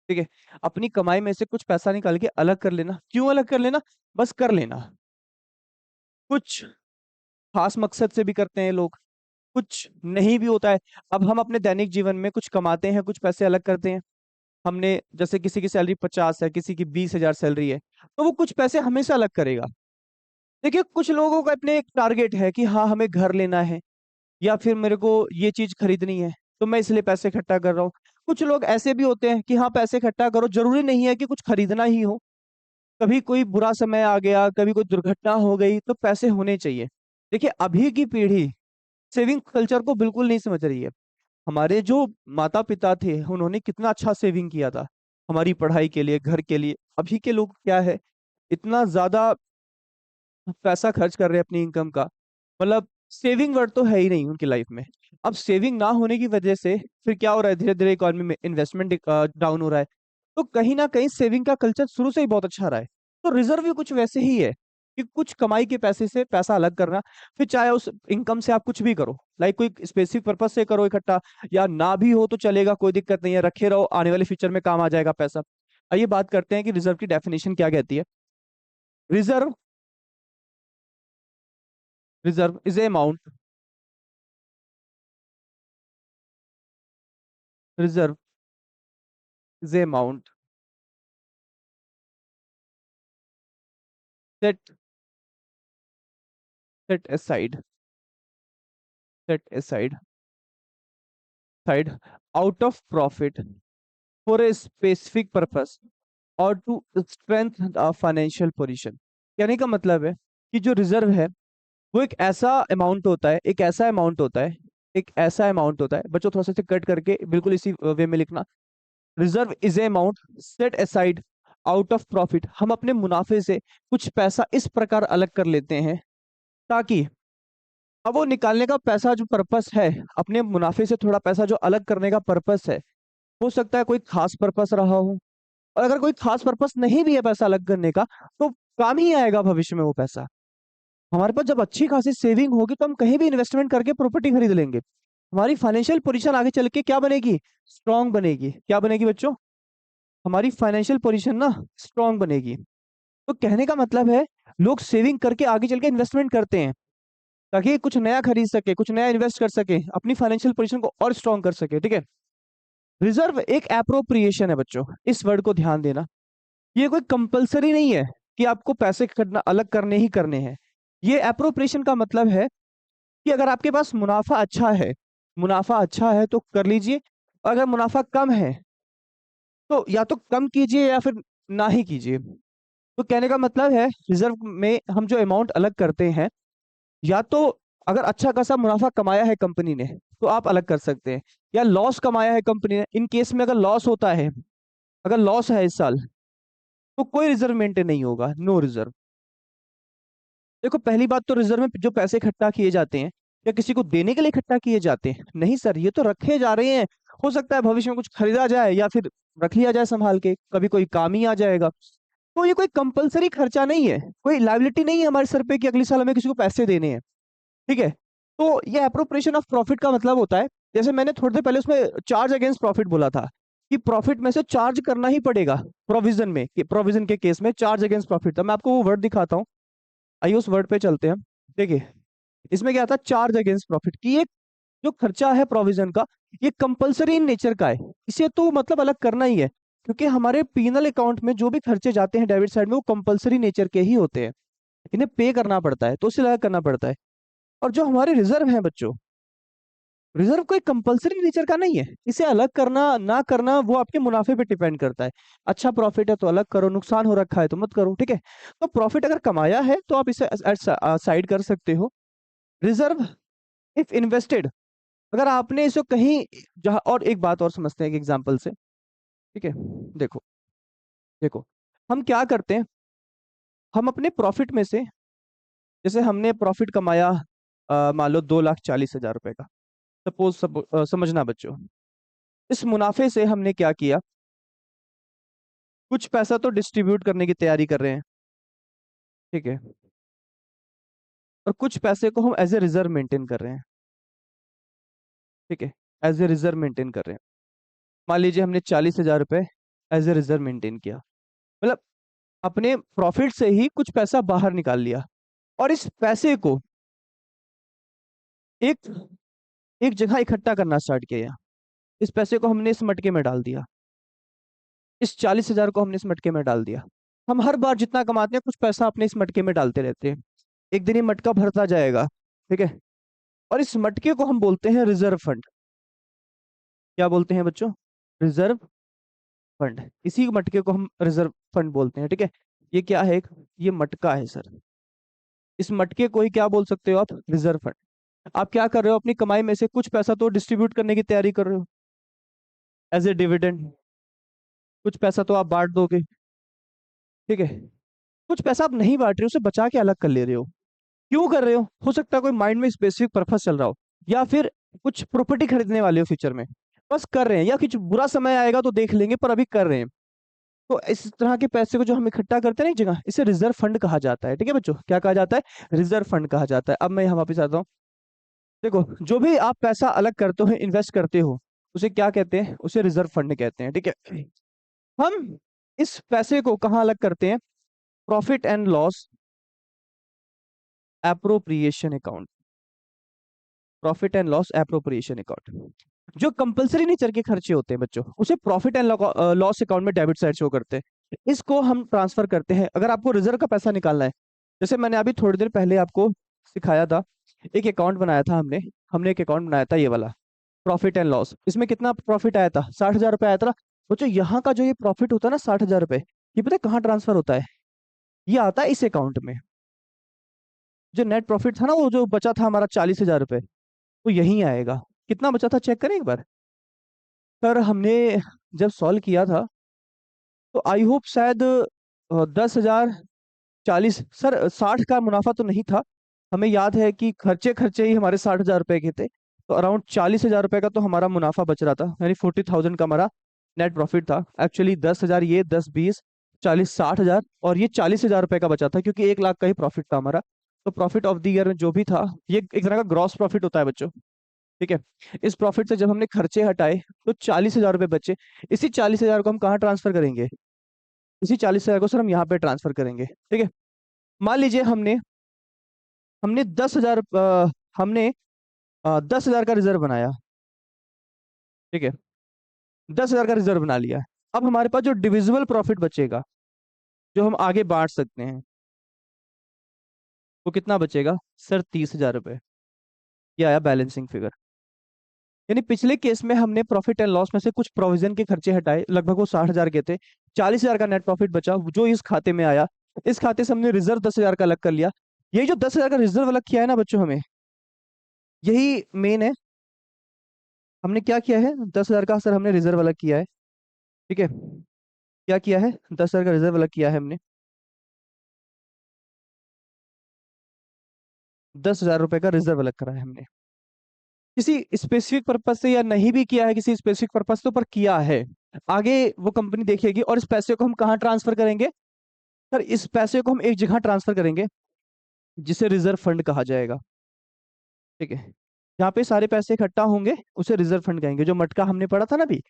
ठीक है, अपनी कमाई में से कुछ पैसा निकाल के अलग कर लेना। क्यों अलग कर लेना, बस कर लेना। कुछ खास मकसद से भी करते हैं लोग, कुछ नहीं भी होता है। अब हम अपने दैनिक जीवन में कुछ कमाते हैं, कुछ पैसे अलग करते हैं। हमने जैसे किसी की सैलरी 50 है, किसी की 20,000 सैलरी है, तो वो कुछ पैसे हमेशा अलग करेगा। देखिए, कुछ लोगों का अपने एक टारगेट है कि हाँ हमें घर लेना है, या फिर मेरे को ये चीज खरीदनी है, तो मैं इसलिए पैसे इकट्ठा कर रहा हूँ। कुछ लोग ऐसे भी होते हैं कि हाँ पैसे इकट्ठा करो, जरूरी नहीं है कि कुछ खरीदना ही हो। कभी कोई बुरा समय आ गया, कभी कोई दुर्घटना हो गई, तो पैसे होने चाहिए। देखिए, अभी की पीढ़ी सेविंग कल्चर को बिल्कुल नहीं समझ रही है। हमारे जो माता पिता थे उन्होंने कितना अच्छा सेविंग किया था, हमारी पढ़ाई के लिए, घर के लिए। अभी के लोग क्या है, इतना ज्यादा पैसा खर्च कर रहे हैं अपनी इनकम का, मतलब सेविंग वर्ड तो है ही नहीं उनकी लाइफ में। अब सेविंग ना होने की वजह से फिर क्या हो रहा है, धीरे धीरे इकोनॉमी में इन्वेस्टमेंट डाउन हो रहा है। तो कहीं ना कहीं सेविंग का कल्चर शुरू से ही बहुत अच्छा रहा है। तो रिजर्व भी कुछ वैसे ही है कि कुछ कमाई के पैसे से पैसा अलग करना, फिर चाहे उस इनकम से आप कुछ भी करो, लाइक कोई स्पेसिफिक पर्पज से करो इकट्ठा, या ना भी हो तो चलेगा, कोई दिक्कत नहीं है, रखे रहो, आने वाले फ्यूचर में काम आ जाएगा पैसा। आइए बात करते हैं कि रिजर्व की डेफिनेशन क्या कहती है। Reserve, reserve is a amount, reserve is a amount set set aside, set aside side out of profit for a specific purpose or to strengthen a financial position। कहने का मतलब है कि जो रिजर्व है वो एक ऐसा अमाउंट होता है, एक ऐसा अमाउंट होता है, एक ऐसा अमाउंट होता है। बच्चों थोड़ा सा इसे कट करके बिल्कुल इसी वे में लिखना। Reserve is a amount set aside out of profit, हम अपने मुनाफे से कुछ पैसा इस प्रकार अलग कर लेते हैं ताकि, अब वो निकालने का पैसा जो पर्पस है, अपने मुनाफे से थोड़ा पैसा जो अलग करने का पर्पस है, हो सकता है कोई खास पर्पस रहा हो। और अगर कोई खास पर्पस नहीं भी है पैसा अलग करने का, तो काम ही आएगा भविष्य में वो पैसा। हमारे पास जब अच्छी खासी सेविंग होगी तो हम कहीं भी इन्वेस्टमेंट करके प्रॉपर्टी खरीद लेंगे। हमारी फाइनेंशियल पोजीशन आगे चल के क्या बनेगी, स्ट्रांग बनेगी। क्या बनेगी बच्चों, हमारी फाइनेंशियल पोजीशन ना स्ट्रांग बनेगी। तो कहने का मतलब है, लोग सेविंग करके आगे चल के इन्वेस्टमेंट करते हैं ताकि कुछ नया खरीद सके, कुछ नया इन्वेस्ट कर सके, अपनी फाइनेंशियल पोजीशन को और स्ट्रांग कर सके। ठीक है, रिजर्व एक एप्रोप्रिएशन है बच्चों, इस वर्ड को ध्यान देना। ये कोई कंपलसरी नहीं है कि आपको पैसे करना अलग करने ही करने हैं। ये एप्रोप्रिएशन का मतलब है कि अगर आपके पास मुनाफा अच्छा है, मुनाफा अच्छा है तो कर लीजिए, और अगर मुनाफा कम है तो या तो कम कीजिए या फिर ना ही कीजिए। तो कहने का मतलब है, रिजर्व में हम जो अमाउंट अलग करते हैं, या तो अगर अच्छा खासा मुनाफा कमाया है कंपनी ने तो आप अलग कर सकते हैं, या लॉस कमाया है कंपनी ने, इन केस में अगर लॉस होता है, अगर लॉस है इस साल, तो कोई रिजर्व मेंटेन नहीं होगा, नो रिजर्व। देखो, पहली बात तो रिजर्व में जो पैसे इकट्ठा किए जाते हैं, या किसी को देने के लिए इकट्ठा किए जाते हैं, नहीं सर, ये तो रखे जा रहे हैं। हो सकता है भविष्य में कुछ खरीदा जाए, या फिर रख लिया जाए संभाल के, कभी कोई काम ही आ जाएगा। तो ये कोई कंपलसरी खर्चा नहीं है, कोई लाइबिलिटी नहीं है हमारे सर पे कि अगले साल हमें किसी को पैसे देने हैं। ठीक है, तो ये अप्रोप्रिएशन ऑफ प्रॉफिट का मतलब होता है जैसे मैंने थोड़ी देर पहले उसमें चार्ज अगेंस्ट प्रॉफिट बोला था कि प्रॉफिट में से चार्ज करना ही पड़ेगा प्रोविजन में, कि प्रोविजन के केस में चार्ज अगेंस्ट प्रॉफिट था। मैं आपको वो वर्ड दिखाता हूँ, आइए उस वर्ड पे चलते हैं। देखिए इसमें क्या था, चार्ज अगेंस्ट प्रॉफिट की एक जो खर्चा है प्रोविजन का, ये कंपलसरी इन नेचर का है, इसे तो मतलब अलग करना ही है, क्योंकि हमारे पीनल अकाउंट में जो भी खर्चे जाते हैं डेबिट साइड में वो कंपलसरी नेचर के ही होते हैं, इन्हें पे करना पड़ता है, तो उसे अलग करना पड़ता है। और जो हमारे रिजर्व है बच्चों, रिजर्व कोई कंपलसरी नेचर का नहीं है, इसे अलग करना ना करना वो आपके मुनाफे पे डिपेंड करता है। अच्छा प्रॉफिट है तो अलग करो, नुकसान हो रखा है तो मत करो, ठीक है। तो प्रॉफिट अगर कमाया है तो आप इसे साइड कर सकते हो। रिजर्व इफ इन्वेस्टेड, अगर आपने इसे कहीं, जहां, और एक बात और समझते हैं एक एग्जांपल से, ठीक है। देखो देखो, हम क्या करते हैं, हम अपने प्रॉफिट में से, जैसे हमने प्रॉफिट कमाया मान लो 2,40,000 रुपए का, सपोज समझना बच्चों, इस मुनाफे से हमने क्या किया, कुछ पैसा तो डिस्ट्रीब्यूट करने की तैयारी कर रहे हैं, ठीक है, और कुछ पैसे को हम एज ए रिजर्व मेंटेन कर रहे हैं, ठीक है, एज ए रिजर्व मेंटेन कर रहे हैं। मान लीजिए हमने 40,000 रुपए एज ए रिजर्व मेंटेन किया, मतलब अपने प्रॉफिट से ही कुछ पैसा बाहर निकाल लिया, और इस पैसे को एक एक जगह इकट्ठा करना स्टार्ट किया। इस पैसे को हमने इस मटके में डाल दिया, इस 40,000 को हमने इस मटके में डाल दिया। हम हर बार जितना कमाते हैं कुछ पैसा अपने इस मटके में डालते रहते हैं, एक दिन ये मटका भरता जाएगा, ठीक है, और इस मटके को हम बोलते हैं रिजर्व फंड। क्या बोलते हैं बच्चों, रिजर्व फंड, इसी मटके को हम रिजर्व फंड बोलते हैं, ठीक है। ये क्या है, ये मटका है सर, इस मटके को ही क्या बोल सकते हो आप, रिजर्व फंड। आप क्या कर रहे हो, अपनी कमाई में से कुछ पैसा तो डिस्ट्रीब्यूट करने की तैयारी कर रहे हो एज ए डिविडेंड, कुछ पैसा तो आप बांट दोगे, ठीक है। कुछ पैसा आप नहीं बांट रहे हो, उसे बचा के अलग कर ले रहे हो। क्यों कर रहे हो सकता है कोई माइंड में स्पेसिफिक पर्पस चल रहा हो, या फिर कुछ प्रॉपर्टी खरीदने वाले हो फ्यूचर में, बस कर रहे हैं, या कुछ बुरा समय आएगा तो देख लेंगे, पर अभी कर रहे हैं। तो इस तरह के पैसे को जो हम इकट्ठा करते हैं ना एक जगह, इसे रिजर्व फंड कहा जाता है, ठीक है बच्चों, क्या कहा जाता है, रिजर्व फंड कहा जाता है। अब मैं यहाँ वापिस आता हूँ। देखो जो भी आप पैसा अलग करते हो, इन्वेस्ट करते हो, उसे क्या कहते हैं, उसे रिजर्व फंड कहते हैं, ठीक है। हम इस पैसे को कहाँ अलग करते हैं, profit and loss appropriation account, profit and loss appropriation account. जो कंपलसरी नेचर के खर्चे होते हैं बच्चों, उसे प्रॉफिट एंड लॉस अकाउंट में डेबिट साइड शो करते हैं, इसको हम ट्रांसफर करते हैं। अगर आपको रिजर्व का पैसा निकालना है, जैसे मैंने अभी थोड़ी देर पहले आपको सिखाया था, एक अकाउंट बनाया था हमने हमने एक अकाउंट बनाया था ये वाला, प्रॉफिट एंड लॉस। इसमें कितना प्रॉफिट आया था, 60,000 रुपये आया था ना। सोचो यहाँ का जो ये प्रॉफिट होता है ना, 60,000 रुपये, ये पता है कहाँ ट्रांसफर होता है, ये आता है इस अकाउंट में। जो नेट प्रॉफिट था ना, वो जो बचा था हमारा 40,000 रुपये, वो यहीं आएगा। कितना बचा था चेक करें एक बार। सर हमने जब सॉल्व किया था तो आई होप शायद 10,000, 40, सर 60 का मुनाफा तो नहीं था। हमें याद है कि खर्चे खर्चे ही हमारे 60,000 रुपए के थे, तो अराउंड 40,000 रुपए का तो हमारा मुनाफा बच रहा था, यानी 40,000 का हमारा नेट प्रॉफिट था। एक्चुअली 10,000, ये 10, 20, 40, 60,000, और ये 40,000 रुपए का बचा था, क्योंकि 1 लाख का ही प्रॉफिट था हमारा। तो प्रॉफिट ऑफ द ईयर में जो भी था, ये एक तरह का ग्रॉस प्रॉफिट होता है बच्चों, ठीक है। इस प्रॉफिट से जब हमने खर्चे हटाए तो 40,000 रुपये बचे। इसी 40,000 को हम कहाँ ट्रांसफर करेंगे, इसी 40,000 को सर हम यहाँ पे ट्रांसफर करेंगे, ठीक है। मान लीजिए हमने हमने 10,000, हमने 10,000 का रिजर्व बनाया, ठीक है, 10,000 का रिजर्व बना लिया। अब हमारे पास जो डिविजिबल प्रॉफिट बचेगा, जो हम आगे बांट सकते हैं, वो कितना बचेगा सर, 30,000 रुपये। ये आया बैलेंसिंग फिगर। यानी पिछले केस में हमने प्रॉफिट एंड लॉस में से कुछ प्रोविजन के खर्चे हटाए, लगभग वो 60,000 के थे, 40,000 का नेट प्रॉफिट बचा जो इस खाते में आया। इस खाते से हमने रिजर्व 10,000 का अलग कर लिया। यही जो 10,000 का रिजर्व अलग किया है ना बच्चों, हमें यही मेन है। हमने क्या किया है, 10,000 का सर हमने रिजर्व अलग किया है, ठीक है। क्या किया है, 10,000 का रिजर्व अलग किया है हमने, 10,000 रुपए का रिजर्व अलग करा है हमने, किसी स्पेसिफिक पर्पज से, या नहीं भी किया है किसी स्पेसिफिक पर्पज से, पर किया है। आगे वो कंपनी देखेगी, और इस पैसे को हम कहाँ ट्रांसफर करेंगे, सर इस पैसे को हम एक जगह ट्रांसफर करेंगे, जिसे रिजर्व फंड कहा जाएगा, ठीक है। यहाँ पे सारे पैसे इकट्ठा होंगे, उसे रिजर्व फंड कहेंगे। जो मटका हमने पढ़ा था ना अभी,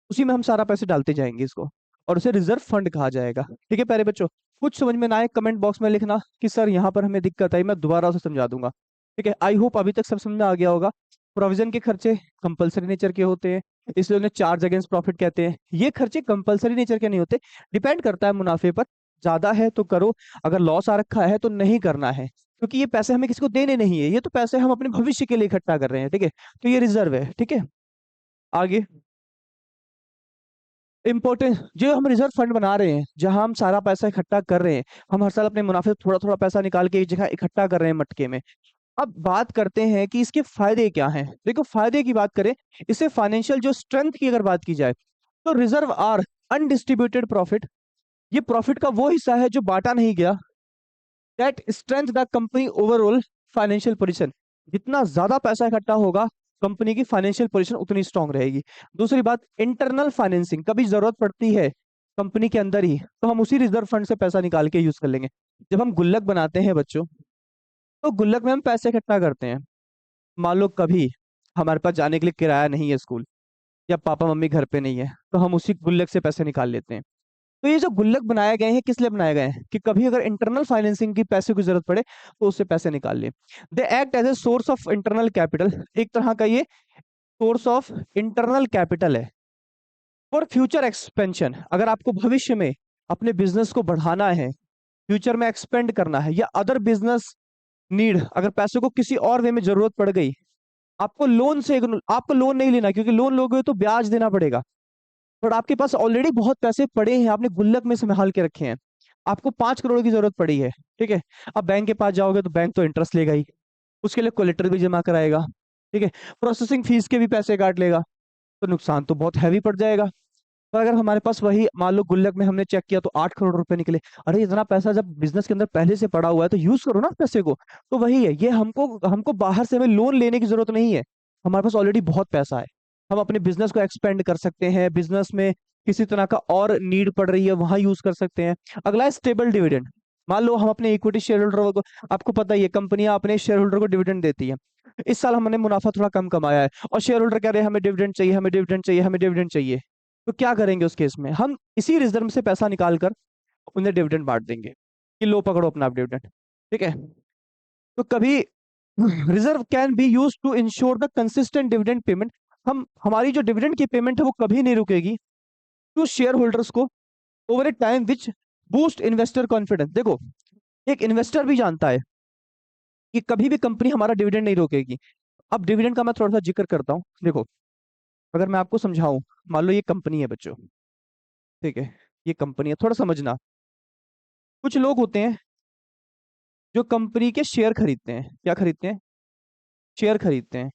उसी में हम सारा पैसे डालते जाएंगे इसको, और उसे रिजर्व फंड कहा जाएगा। ठीक है प्यारे बच्चों, कुछ समझ में ना आए कमेंट बॉक्स में लिखना कि सर यहाँ पर हमें दिक्कत आई, मैं दोबारा उसे समझा दूंगा। ठीक है, आई होप अभी तक सब समझ में आ गया होगा। प्रोविजन के खर्चे कंपलसरी नेचर के होते हैं, इसलिए उन्हें चार्ज अगेंस्ट प्रॉफिट कहते हैं। ये खर्चे कंपलसरी नेचर के नहीं होते, डिपेंड करता है मुनाफे पर। ज्यादा है तो करो, अगर लॉस आ रखा है तो नहीं करना है, क्योंकि ये पैसे हमें किसी को देने नहीं है, ये तो पैसे हम अपने भविष्य के लिए इकट्ठा कर रहे हैं। ठीक है, तो ये रिजर्व है। ठीक है, आगे इम्पोर्टेंट, जो हम रिजर्व फंड बना रहे हैं, जहां हम सारा पैसा इकट्ठा कर रहे हैं, हम हर साल अपने मुनाफे से थोड़ा थोड़ा पैसा निकाल के एक जगह इकट्ठा कर रहे हैं मटके में। अब बात करते हैं कि इसके फायदे क्या हैं। देखो फायदे की बात करें, इससे फाइनेंशियल जो स्ट्रेंथ की अगर बात की जाए, तो रिजर्व आर अनडिस्ट्रीब्यूटेड प्रॉफिट, ये प्रॉफिट का वो हिस्सा है जो बांटा नहीं गया। That strength the company overall financial position, जितना ज्यादा पैसा इकट्ठा होगा, कंपनी की फाइनेंशियल पोजीशन उतनी स्ट्रांग रहेगी। दूसरी बात, इंटरनल फाइनेंसिंग, कभी जरूरत पड़ती है कंपनी के अंदर ही, तो हम उसी रिजर्व फंड से पैसा निकाल के यूज कर लेंगे। जब हम गुल्लक बनाते हैं बच्चों, तो गुल्लक में हम पैसे इकट्ठा करते हैं। मान लो कभी हमारे पास जाने के लिए किराया नहीं है स्कूल, या पापा मम्मी घर पे नहीं है, तो हम उसी गुल्लक से पैसे निकाल लेते हैं। तो ये जो गुल्लक बनाए गए हैं, किस लिए बनाए गए हैं? कि कभी अगर इंटरनल फाइनेंसिंग की पैसे की जरूरत पड़े तो उससे पैसे निकाल ले। They act as a source of internal capital, एक तरह का ये सोर्स ऑफ इंटरनल कैपिटल है फॉर फ्यूचर एक्सपेंशन। अगर आपको भविष्य में अपने बिजनेस को बढ़ाना है, फ्यूचर में एक्सपेंड करना है, या अदर बिजनेस नीड, अगर पैसे को किसी और वे में जरूरत पड़ गई, आपको लोन से, आपको लोन नहीं लेना, क्योंकि लोन लोगे तो ब्याज देना पड़ेगा। पर आपके पास ऑलरेडी बहुत पैसे पड़े हैं, आपने गुल्लक में संभाल के रखे हैं, आपको 5 करोड़ की जरूरत पड़ी है। ठीक है, अब बैंक के पास जाओगे तो बैंक तो इंटरेस्ट लेगा ही, उसके लिए कोलेटर भी जमा कराएगा। ठीक है, प्रोसेसिंग फीस के भी पैसे काट लेगा, तो नुकसान तो बहुत हैवी पड़ जाएगा। पर अगर हमारे पास वही, मान लो गुल्लक में हमने चेक किया तो 8 करोड़ रुपए निकले, अरे इतना पैसा जब बिजनेस के अंदर पहले से पड़ा हुआ है तो यूज करो ना पैसे को। तो वही है, ये हमको हमको बाहर से हमें लोन लेने की जरूरत नहीं है, हमारे पास ऑलरेडी बहुत पैसा है। हम अपने बिजनेस को एक्सपेंड कर सकते हैं, बिजनेस में किसी तरह का और नीड पड़ रही है वहां यूज कर सकते हैं। अगला है स्टेबल डिविडेंड। मान लो हम अपने इक्विटी शेयर होल्डर को, आपको पता ही है कंपनियां अपने शेयर होल्डर को डिविडेंड देती है। इस साल हमने मुनाफा थोड़ा कम कमाया है, और शेयर होल्डर कह रहे हैं हमें डिविडेंड चाहिए, हमें डिविडेंड चाहिए, हमें डिविडेंड चाहिए। तो क्या करेंगे उस केस में? हम इसी रिजर्व से पैसा निकाल कर उन्हें डिविडेंड बांट देंगे कि लो पकड़ो अपना डिविडेंड। ठीक है, तो कभी reserve can be use to ensure the consistent dividend payment, हम हमारी जो डिविडेंड की पेमेंट है वो कभी नहीं रुकेगी टू शेयर होल्डर्स को ओवर ए टाइम, विच बूस्ट इन्वेस्टर कॉन्फिडेंस। देखो, एक इन्वेस्टर भी जानता है कि कभी भी कंपनी हमारा डिविडेंड नहीं रोकेगी। अब डिविडेंड का मैं थोड़ा सा जिक्र करता हूँ। देखो, अगर मैं आपको समझाऊं, मान लो ये कंपनी है बच्चों, ठीक है, ये कंपनी है, थोड़ा समझना। कुछ लोग होते हैं जो कंपनी के शेयर खरीदते हैं, क्या खरीदते हैं? शेयर खरीदते हैं,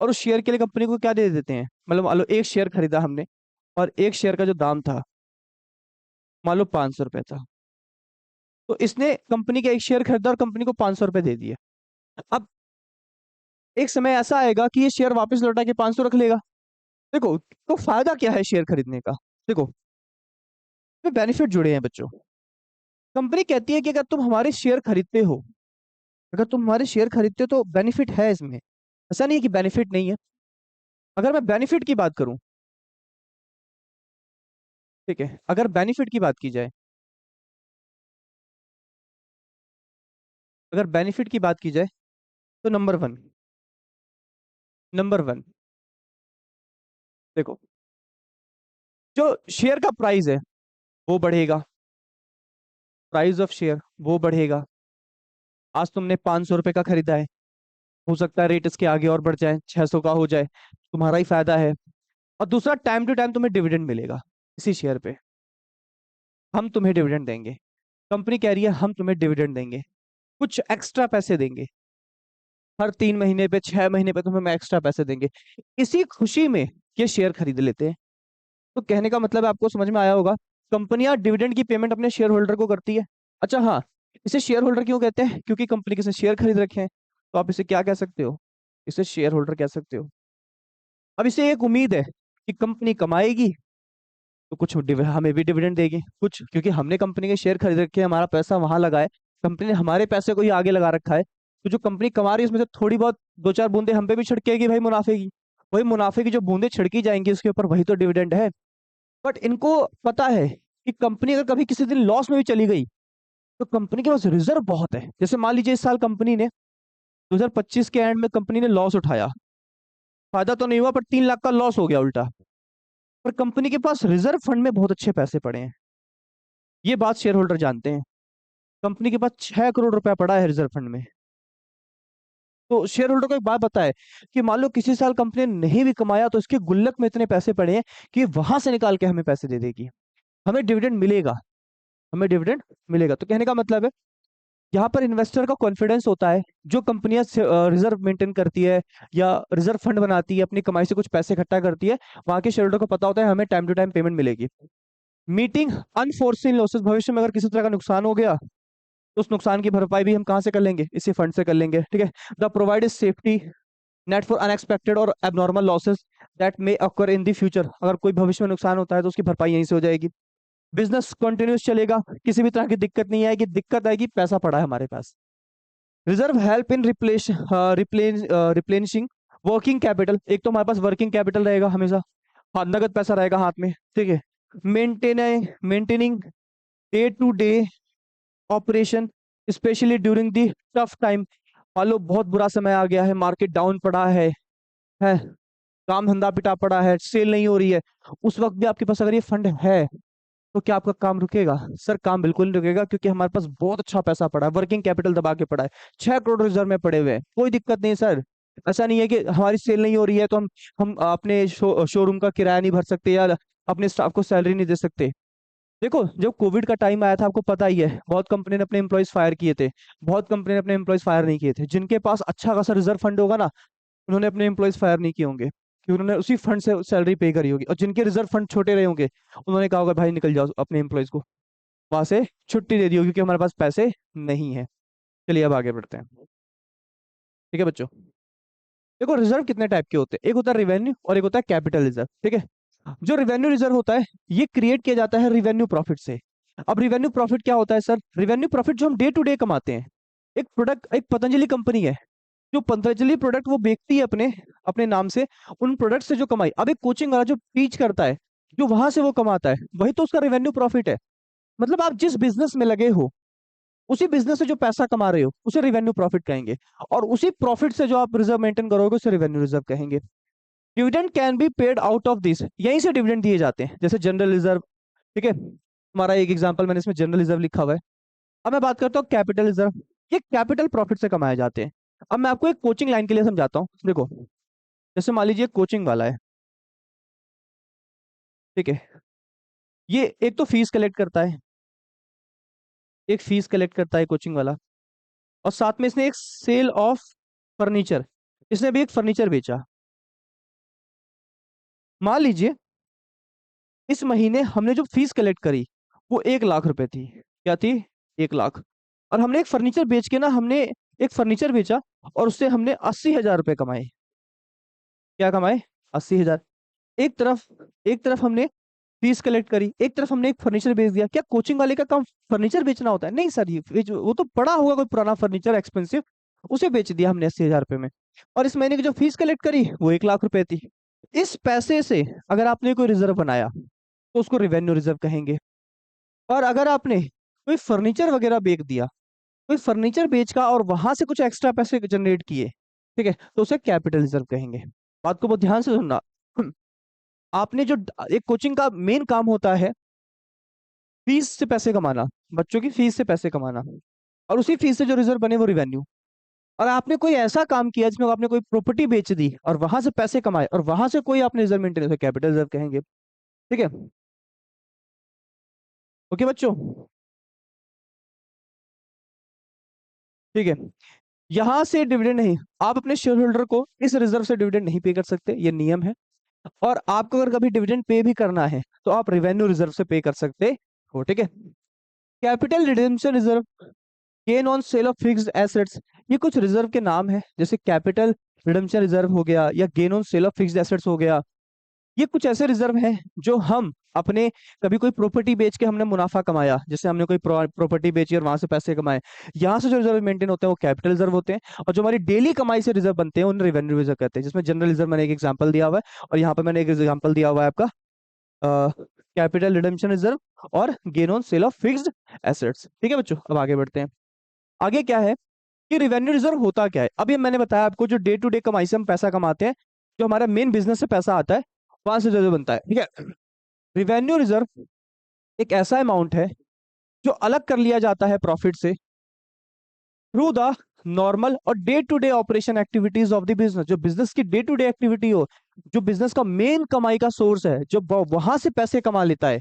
और उस शेयर के लिए कंपनी को क्या दे देते हैं? मतलब मान लो एक शेयर खरीदा हमने, और एक शेयर का जो दाम था मान लो 500 रुपए था, तो इसने कंपनी का एक शेयर खरीदा और कंपनी को 500 रुपए दे दिए। अब एक समय ऐसा आएगा कि ये शेयर वापस लौटा के 500 रख लेगा। देखो, तो फायदा क्या है शेयर खरीदने का? देखो, इसमें बेनिफिट जुड़े हैं बच्चों। कंपनी कहती है कि अगर तुम हमारे शेयर खरीदते हो, अगर तुम हमारे शेयर खरीदते हो तो बेनिफिट है इसमें, ऐसा नहीं है कि बेनिफिट नहीं है। अगर मैं बेनिफिट की बात करूं, ठीक है, अगर बेनिफिट की बात की जाए, अगर बेनिफिट की बात की जाए, तो नंबर वन देखो, जो शेयर का प्राइस है वो बढ़ेगा, प्राइस ऑफ शेयर वो बढ़ेगा। आज तुमने 500 रुपए का खरीदा है, हो सकता है रेट इसके आगे और बढ़ जाए, 600 का हो जाए, तुम्हारा ही फायदा है। और दूसरा, टाइम टू टाइम तुम्हें डिविडेंड मिलेगा इसी शेयर पे, हम तुम्हें डिविडेंड देंगे। कंपनी कह रही है हम तुम्हें डिविडेंड देंगे, कुछ एक्स्ट्रा पैसे देंगे, हर 3 महीने पे, 6 महीने पे तुम्हें हम एक्स्ट्रा पैसे देंगे। इसी खुशी में ये शेयर खरीद लेते हैं। तो कहने का मतलब है, आपको समझ में आया होगा, कंपनियां डिविडेंड की पेमेंट अपने शेयर होल्डर को करती है। अच्छा हाँ, इसे शेयर होल्डर क्यों कहते हैं? क्योंकि कंपनी के से शेयर खरीद रखे हैं, तो आप इसे क्या कह सकते हो? इसे शेयर होल्डर कह सकते हो। अब इसे एक उम्मीद है कि कंपनी कमाएगी तो कुछ हमें भी डिविडेंड देगी कुछ, क्योंकि हमने कंपनी के शेयर खरीद रखे हैं, हमारा पैसा वहां लगा है, कंपनी ने हमारे पैसे को ही आगे लगा रखा है, तो जो कंपनी कमा रही है उसमें से थोड़ी बहुत दो चार बूंदे हम पे भी छिड़केगी भाई मुनाफे की। वही मुनाफे की जो बूंदे छिड़की जाएंगी उसके ऊपर, वही तो डिविडेंड है। बट इनको पता है कि कंपनी अगर कभी किसी दिन लॉस में भी चली गई तो कंपनी के पास रिजर्व बहुत है। जैसे मान लीजिए इस साल कंपनी ने 2025 के एंड में कंपनी ने लॉस उठाया, फायदा तो नहीं हुआ पर 3 लाख का लॉस हो गया उल्टा, पर कंपनी के पास रिजर्व फंड में बहुत अच्छे पैसे पड़े हैं। ये बात शेयर होल्डर जानते हैं। कंपनी के पास 6 करोड़ रुपया पड़ा है रिजर्व फंड में। तो शेयर होल्डर को एक बात पता है कि मान लो किसी साल कंपनी ने नहीं भी कमाया तो इसके गुल्लक में इतने पैसे पड़े हैं कि वहां से निकाल के हमें पैसे दे देगी, हमें डिविडेंड मिलेगा, हमें डिविडेंड मिलेगा। तो कहने का मतलब है यहाँ पर इन्वेस्टर का कॉन्फिडेंस होता है। जो कंपनियां रिजर्व मेंटेन करती है या रिजर्व फंड बनाती है, अपनी कमाई से कुछ पैसे इकट्ठा करती है, वहां के शेयर होल्डर को पता होता है हमें टाइम टू टाइम पेमेंट मिलेगी। मीटिंग अनफोर्सिन लॉसेस, भविष्य में अगर किसी तरह का नुकसान हो गया तो उस नुकसान की भरपाई भी हम कहाँ से कर लेंगे, इसी फंड से कर लेंगे। ठीक है। The provide safety net for unexpected और abnormal losses that may occur in the future, अगर कोई भविष्य में नुकसान होता है तो उसकी भरपाई यहीं से हो जाएगी। बिजनेस कंटिन्यूस चलेगा, किसी भी तरह की दिक्कत नहीं आएगी, दिक्कत आएगी पैसा पड़ा है हमारे पास। Reserve help in replenishing working capital, एक तो हमारे पास वर्किंग कैपिटल रहेगा हमेशा, हाँ नगद पैसा रहेगा हाथ में। ठीक है। Maintaining day to day operation specially during the tough time, मान लो बहुत बुरा समय आ गया है, मार्केट डाउन पड़ा है, काम धंधा पिटा पड़ा है, सेल नहीं हो रही है, उस वक्त भी आपके पास अगर ये फंड है तो क्या आपका काम रुकेगा? सर काम बिल्कुल नहीं रुकेगा, क्योंकि हमारे पास बहुत अच्छा पैसा पड़ा है, वर्किंग कैपिटल दबा के पड़ा है, 6 करोड़ रिजर्व में पड़े हुए हैं, कोई दिक्कत नहीं सर। ऐसा नहीं है कि हमारी सेल नहीं हो रही है तो हम अपने शोरूम का किराया नहीं भर सकते या अपने स्टाफ को सैलरी नहीं दे सकते। देखो जब कोविड का टाइम आया था आपको पता ही है, बहुत कंपनी ने अपने एम्प्लॉयज फायर किए थे, बहुत कंपनी ने अपने एम्प्लॉयज फायर नहीं किए थे। जिनके पास अच्छा खासा रिजर्व फंड होगा ना, उन्होंने अपने एम्प्लॉयज फायर नहीं किए होंगे, कि उन्होंने उसी फंड से सैलरी पे करी होगी। और जिनके रिजर्व फंड छोटे रहे होंगे उन्होंने कहा होगा भाई निकल जाओ, अपने एम्प्लॉयज को वहां से छुट्टी दे दी होगी क्योंकि हमारे पास पैसे नहीं है। चलिए अब आगे बढ़ते हैं। ठीक है बच्चों, देखो रिजर्व कितने टाइप के होते हैं, एक होता है रिवेन्यू और एक होता है कैपिटल रिजर्व। ठीक है। जो रिवेन्यू रिजर्व होता है ये क्रिएट किया जाता है रिवेन्यू प्रॉफिट से। अब रिवेन्यू प्रॉफिट क्या होता है सर? रिवेन्यू प्रॉफिट जो हम डे टू डे कमाते हैं। एक प्रोडक्ट, एक पतंजलि कंपनी है, जो पतंजलि प्रोडक्ट वो बेचती है अपने अपने नाम से, उन प्रोडक्ट से जो कमाई, अब एक कोचिंग वाला जो टीच करता है, जो वहां से वो कमाता है, वही तो उसका रिवेन्यू प्रॉफिट है। मतलब आप जिस बिजनेस में लगे हो उसी बिजनेस से जो पैसा कमा रहे हो उसे रिवेन्यू प्रॉफिट कहेंगे, और उसी प्रॉफिट से जो आप रिजर्व मेंटेन करोगे उसे रिवेन्यू रिजर्व कहेंगे। Dividend can be paid out of this, यहीं से डिविडेंड दिए जाते हैं, जैसे जनरल रिजर्व। ठीक है। हमारा एक एग्जांपल मैंने इसमें जनरल रिजर्व लिखा हुआ है। अब मैं बात करता हूँ कैपिटल रिजर्व। ये कैपिटल प्रॉफिट से कमाए जाते हैं। अब मैं आपको एक कोचिंग लाइन के लिए समझाता हूँ। देखो जैसे मान लीजिए कोचिंग वाला है, ठीक है, ये एक तो फीस कलेक्ट करता है, एक फीस कलेक्ट करता है कोचिंग वाला, और साथ में इसने एक सेल ऑफ फर्नीचर, इसने भी एक फर्नीचर बेचा। मान लीजिए इस महीने हमने जो फीस कलेक्ट करी वो 1 लाख रुपए थी। क्या थी? 1 लाख। और हमने एक फर्नीचर बेच के ना, हमने एक फर्नीचर बेचा और उससे हमने 80,000 रुपये कमाए। क्या कमाए? 80,000। एक तरफ, एक तरफ हमने फीस कलेक्ट करी, एक तरफ हमने एक फर्नीचर बेच दिया। क्या कोचिंग वाले का काम फर्नीचर बेचना होता है? नहीं सर, ये वो तो पड़ा होगा कोई पुराना फर्नीचर एक्सपेंसिव, उसे बेच दिया हमने 80,000 रुपये में। और इस महीने की जो फीस कलेक्ट करी वो 1 लाख रुपए थी। इस पैसे से अगर आपने कोई रिजर्व बनाया तो उसको रिवेन्यू रिजर्व कहेंगे। और अगर आपने कोई फर्नीचर वगैरह बेच दिया, कोई फर्नीचर बेच का और वहां से कुछ एक्स्ट्रा पैसे जनरेट किए, ठीक है, तो उसे कैपिटल रिजर्व कहेंगे। बात को बहुत ध्यान से सुनना। आपने जो एक कोचिंग का मेन काम होता है फीस से पैसे कमाना, बच्चों की फीस से पैसे कमाना, और उसी फीस से जो रिजर्व बने वो रिवेन्यू। और आपने कोई ऐसा काम किया जिसमें आपने कोई प्रॉपर्टी बेच दी और वहां से पैसे कमाए और वहां से कोई आपने रिजर्व मेंटेन, उसे कैपिटल रिजर्व कहेंगे। ठीक है। ओके बच्चों, ठीक है। यहां से डिविडेंड नहीं, आप अपने शेयर होल्डर को इस रिजर्व से डिविडेंड नहीं पे कर सकते, ये नियम है। और आपको अगर कभी डिविडेंड पे भी करना है तो आप रिवेन्यू रिजर्व से पे कर सकते हो। ठीक है। Capital redemption reserve, gain on sale of fixed assets, ये कुछ रिजर्व के नाम है, जैसे कैपिटल रिडेम्पशन रिजर्व हो गया या gain on sale of fixed assets हो गया। ये कुछ ऐसे रिजर्व हैं जो हम अपने, कभी कोई प्रॉपर्टी बेच के हमने मुनाफा कमाया, जैसे हमने कोई प्रॉपर्टी बेची और वहां से पैसे कमाए, यहाँ से जो रिजर्व मेंटेन होते हैं वो कैपिटल रिजर्व होते हैं। और जो हमारी डेली कमाई से रिजर्व बनते हैं उन्हें रेवेन्यू रिजर्व कहते हैं, जिसमें जनरल रिजर्व मैंने एक एग्जांपल दिया हुआ है, और यहाँ पर मैंने एक एग्जांपल दिया हुआ है आपका कैपिटल रिडेम्पशन रिजर्व और gain on sale of fixed assets. ठीक है बच्चों, अब आगे बढ़ते हैं। आगे क्या है कि रिवेन्यू रिजर्व होता क्या है। अभी मैंने बताया आपको, जो डे टू डे कमाई से हम पैसा कमाते हैं, जो हमारा मेन बिजनेस से पैसा आता है, वहां से रिजर्व बनता है। ठीक है, रिवेन्यू रिजर्व एक ऐसा अमाउंट है जो अलग कर लिया जाता है प्रॉफिट से थ्रू द नॉर्मल और day to day operation activities of the business. जो बिजनेस की डे टू डे एक्टिविटी हो, जो बिजनेस का मेन कमाई का सोर्स है, जो वहां से पैसे कमा लेता है,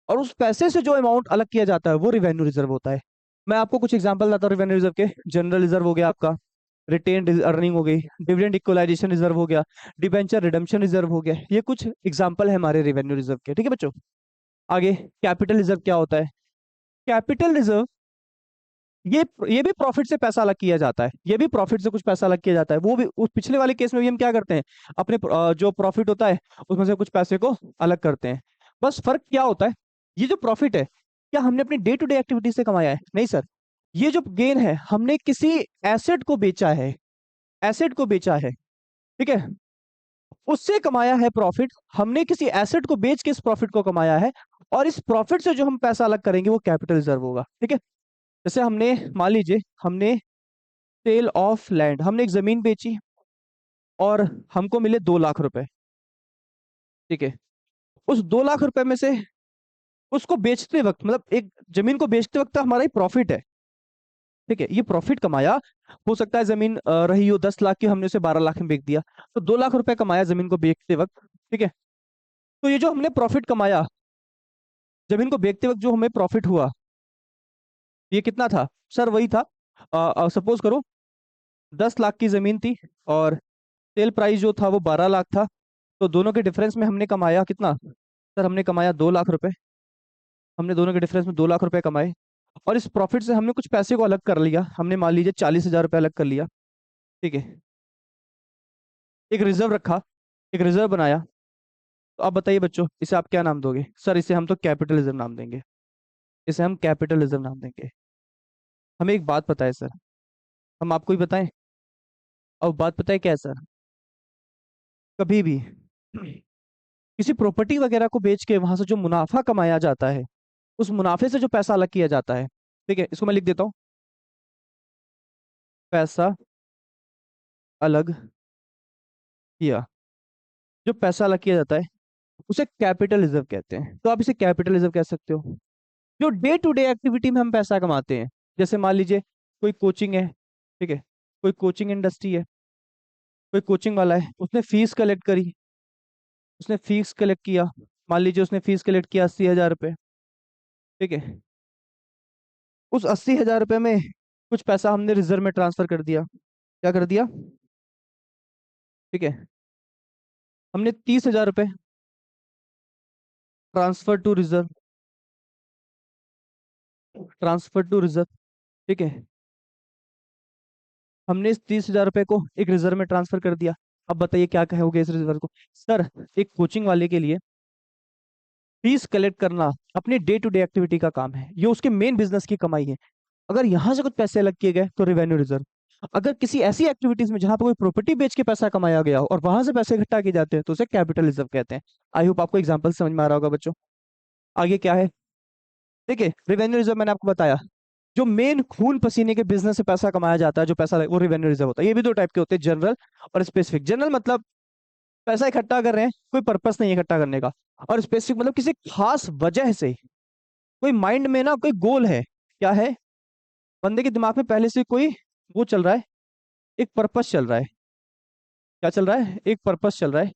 और उस पैसे से जो अमाउंट अलग किया जाता है वो रिवेन्यू रिजर्व होता है। मैं आपको कुछ एग्जांपल देता हूँ रिवेन्यू रिजर्व के। जनरल रिजर्व हो गया आपका, रिटेन अर्निंग हो गई, डिविडेंड इक्वलाइजेशन रिजर्व हो गया, डिबेंचर रिडेम्पशन रिजर्व हो गया। ये कुछ एग्जांपल है हमारे रिवेन्यू रिजर्व के। ठीक है बच्चों, आगे कैपिटल रिजर्व क्या होता है। कैपिटल रिजर्व, ये भी प्रॉफिट से पैसा अलग किया जाता है, ये भी प्रॉफिट से कुछ पैसा अलग किया जाता है। वो भी उस पिछले वाले केस में भी हम क्या करते हैं, अपने जो प्रॉफिट होता है उसमें से कुछ पैसे को अलग करते हैं। बस फर्क क्या होता है, ये जो प्रॉफिट है क्या हमने अपनी डे टू डे एक्टिविटी से कमाया है? नहीं सर, ये जो गेन है हमने किसी एसेट को बेचा है, एसेट को बेचा है। ठीक है, उससे कमाया है प्रॉफिट, हमने किसी एसेट को बेच के इस प्रॉफिट को कमाया है, और इस प्रॉफिट से जो हम पैसा अलग करेंगे वो कैपिटल रिजर्व होगा। ठीक है, जैसे हमने, मान लीजिए हमने सेल ऑफ लैंड, हमने एक जमीन बेची और हमको मिले 2 लाख रुपए। ठीक है, उस 2 लाख रुपए में से उसको बेचते वक्त, मतलब एक जमीन को बेचते वक्त हमारा ही प्रॉफिट है। ठीक है, ये प्रॉफिट कमाया। हो सकता है जमीन रही हो 10 लाख की, हमने उसे 12 लाख में बेच दिया, तो 2 लाख रुपए कमाया जमीन को बेचते वक्त। ठीक है, तो ये जो हमने प्रॉफिट कमाया जमीन को बेचते वक्त, जो हमें प्रॉफिट हुआ, ये कितना था सर? वही था, सपोज करो 10 लाख की जमीन थी और सेल प्राइस जो था वो 12 लाख था, तो दोनों के डिफरेंस में हमने कमाया कितना सर? हमने कमाया 2 लाख रुपए। हमने दोनों के डिफरेंस में 2 लाख रुपए कमाए, और इस प्रॉफिट से हमने कुछ पैसे को अलग कर लिया, हमने मान लीजिए 40,000 रुपये अलग कर लिया। ठीक है, एक रिजर्व रखा, एक रिजर्व बनाया। तो आप बताइए बच्चों, इसे आप क्या नाम दोगे? सर इसे हम तो कैपिटल रिजर्व नाम देंगे, इसे हम कैपिटल रिजर्व नाम देंगे। हमें एक बात पता है सर, हम आपको ही बताएं। अब बात पता है क्या है सर, कभी भी किसी प्रॉपर्टी वगैरह को बेच के वहां से जो मुनाफा कमाया जाता है, उस मुनाफे से जो पैसा अलग किया जाता है, ठीक है, इसको मैं लिख देता हूँ, पैसा अलग किया, जो पैसा अलग किया जाता है उसे कैपिटल रिजर्व कहते हैं। तो आप इसे कैपिटल रिजर्व कह सकते हो। जो डे टू डे एक्टिविटी में हम पैसा कमाते हैं, जैसे मान लीजिए कोई कोचिंग है, ठीक है, कोई कोचिंग इंडस्ट्री है, कोई कोचिंग वाला है, उसने फीस कलेक्ट करी, उसने फीस कलेक्ट किया, मान लीजिए उसने फीस कलेक्ट किया 80,000 रुपये। ठीक है, उस 80,000 रुपये में कुछ पैसा हमने रिजर्व में ट्रांसफर कर दिया। क्या कर दिया? ठीक है, हमने 30,000 रुपये transfer to reserve, transfer to reserve. ठीक है, हमने इस 30,000 रुपये को एक रिजर्व में ट्रांसफर कर दिया। अब बताइए क्या कहोगे इस रिजर्व को? सर एक कोचिंग वाले के लिए फीस कलेक्ट करना अपनी डे टू डे एक्टिविटी का काम है, ये उसके मेन बिजनेस की कमाई है। अगर यहाँ से कुछ पैसे अलग किए गए तो रेवेन्यू रिजर्व। अगर किसी ऐसी एक्टिविटीज में जहां पर कोई प्रॉपर्टी बेच के पैसा कमाया गया हो और वहां से पैसे इकट्ठा किए जाते हैं तो उसे कैपिटल रिजर्व कहते हैं। आई होप आपको एग्जांपल समझ में आ रहा होगा बच्चों। आगे क्या है, देखिए रेवेन्यू रिजर्व मैंने आपको बताया, जो मेन खून पसीने के बिजनेस से पैसा कमाया जाता है, जो पैसा वो रेवेन्यू रिजर्व होता है। ये भी दो टाइप के होते हैं, जनरल और स्पेसिफिक। जनरल मतलब पैसा इकट्ठा कर रहे हैं, कोई पर्पस नहीं है इकट्ठा करने का। और स्पेसिफिक मतलब किसी खास वजह से, कोई माइंड में ना कोई गोल है, क्या है, बंदे के दिमाग में पहले से कोई वो चल रहा है, एक पर्पस चल रहा है। क्या चल रहा है? एक पर्पस चल रहा है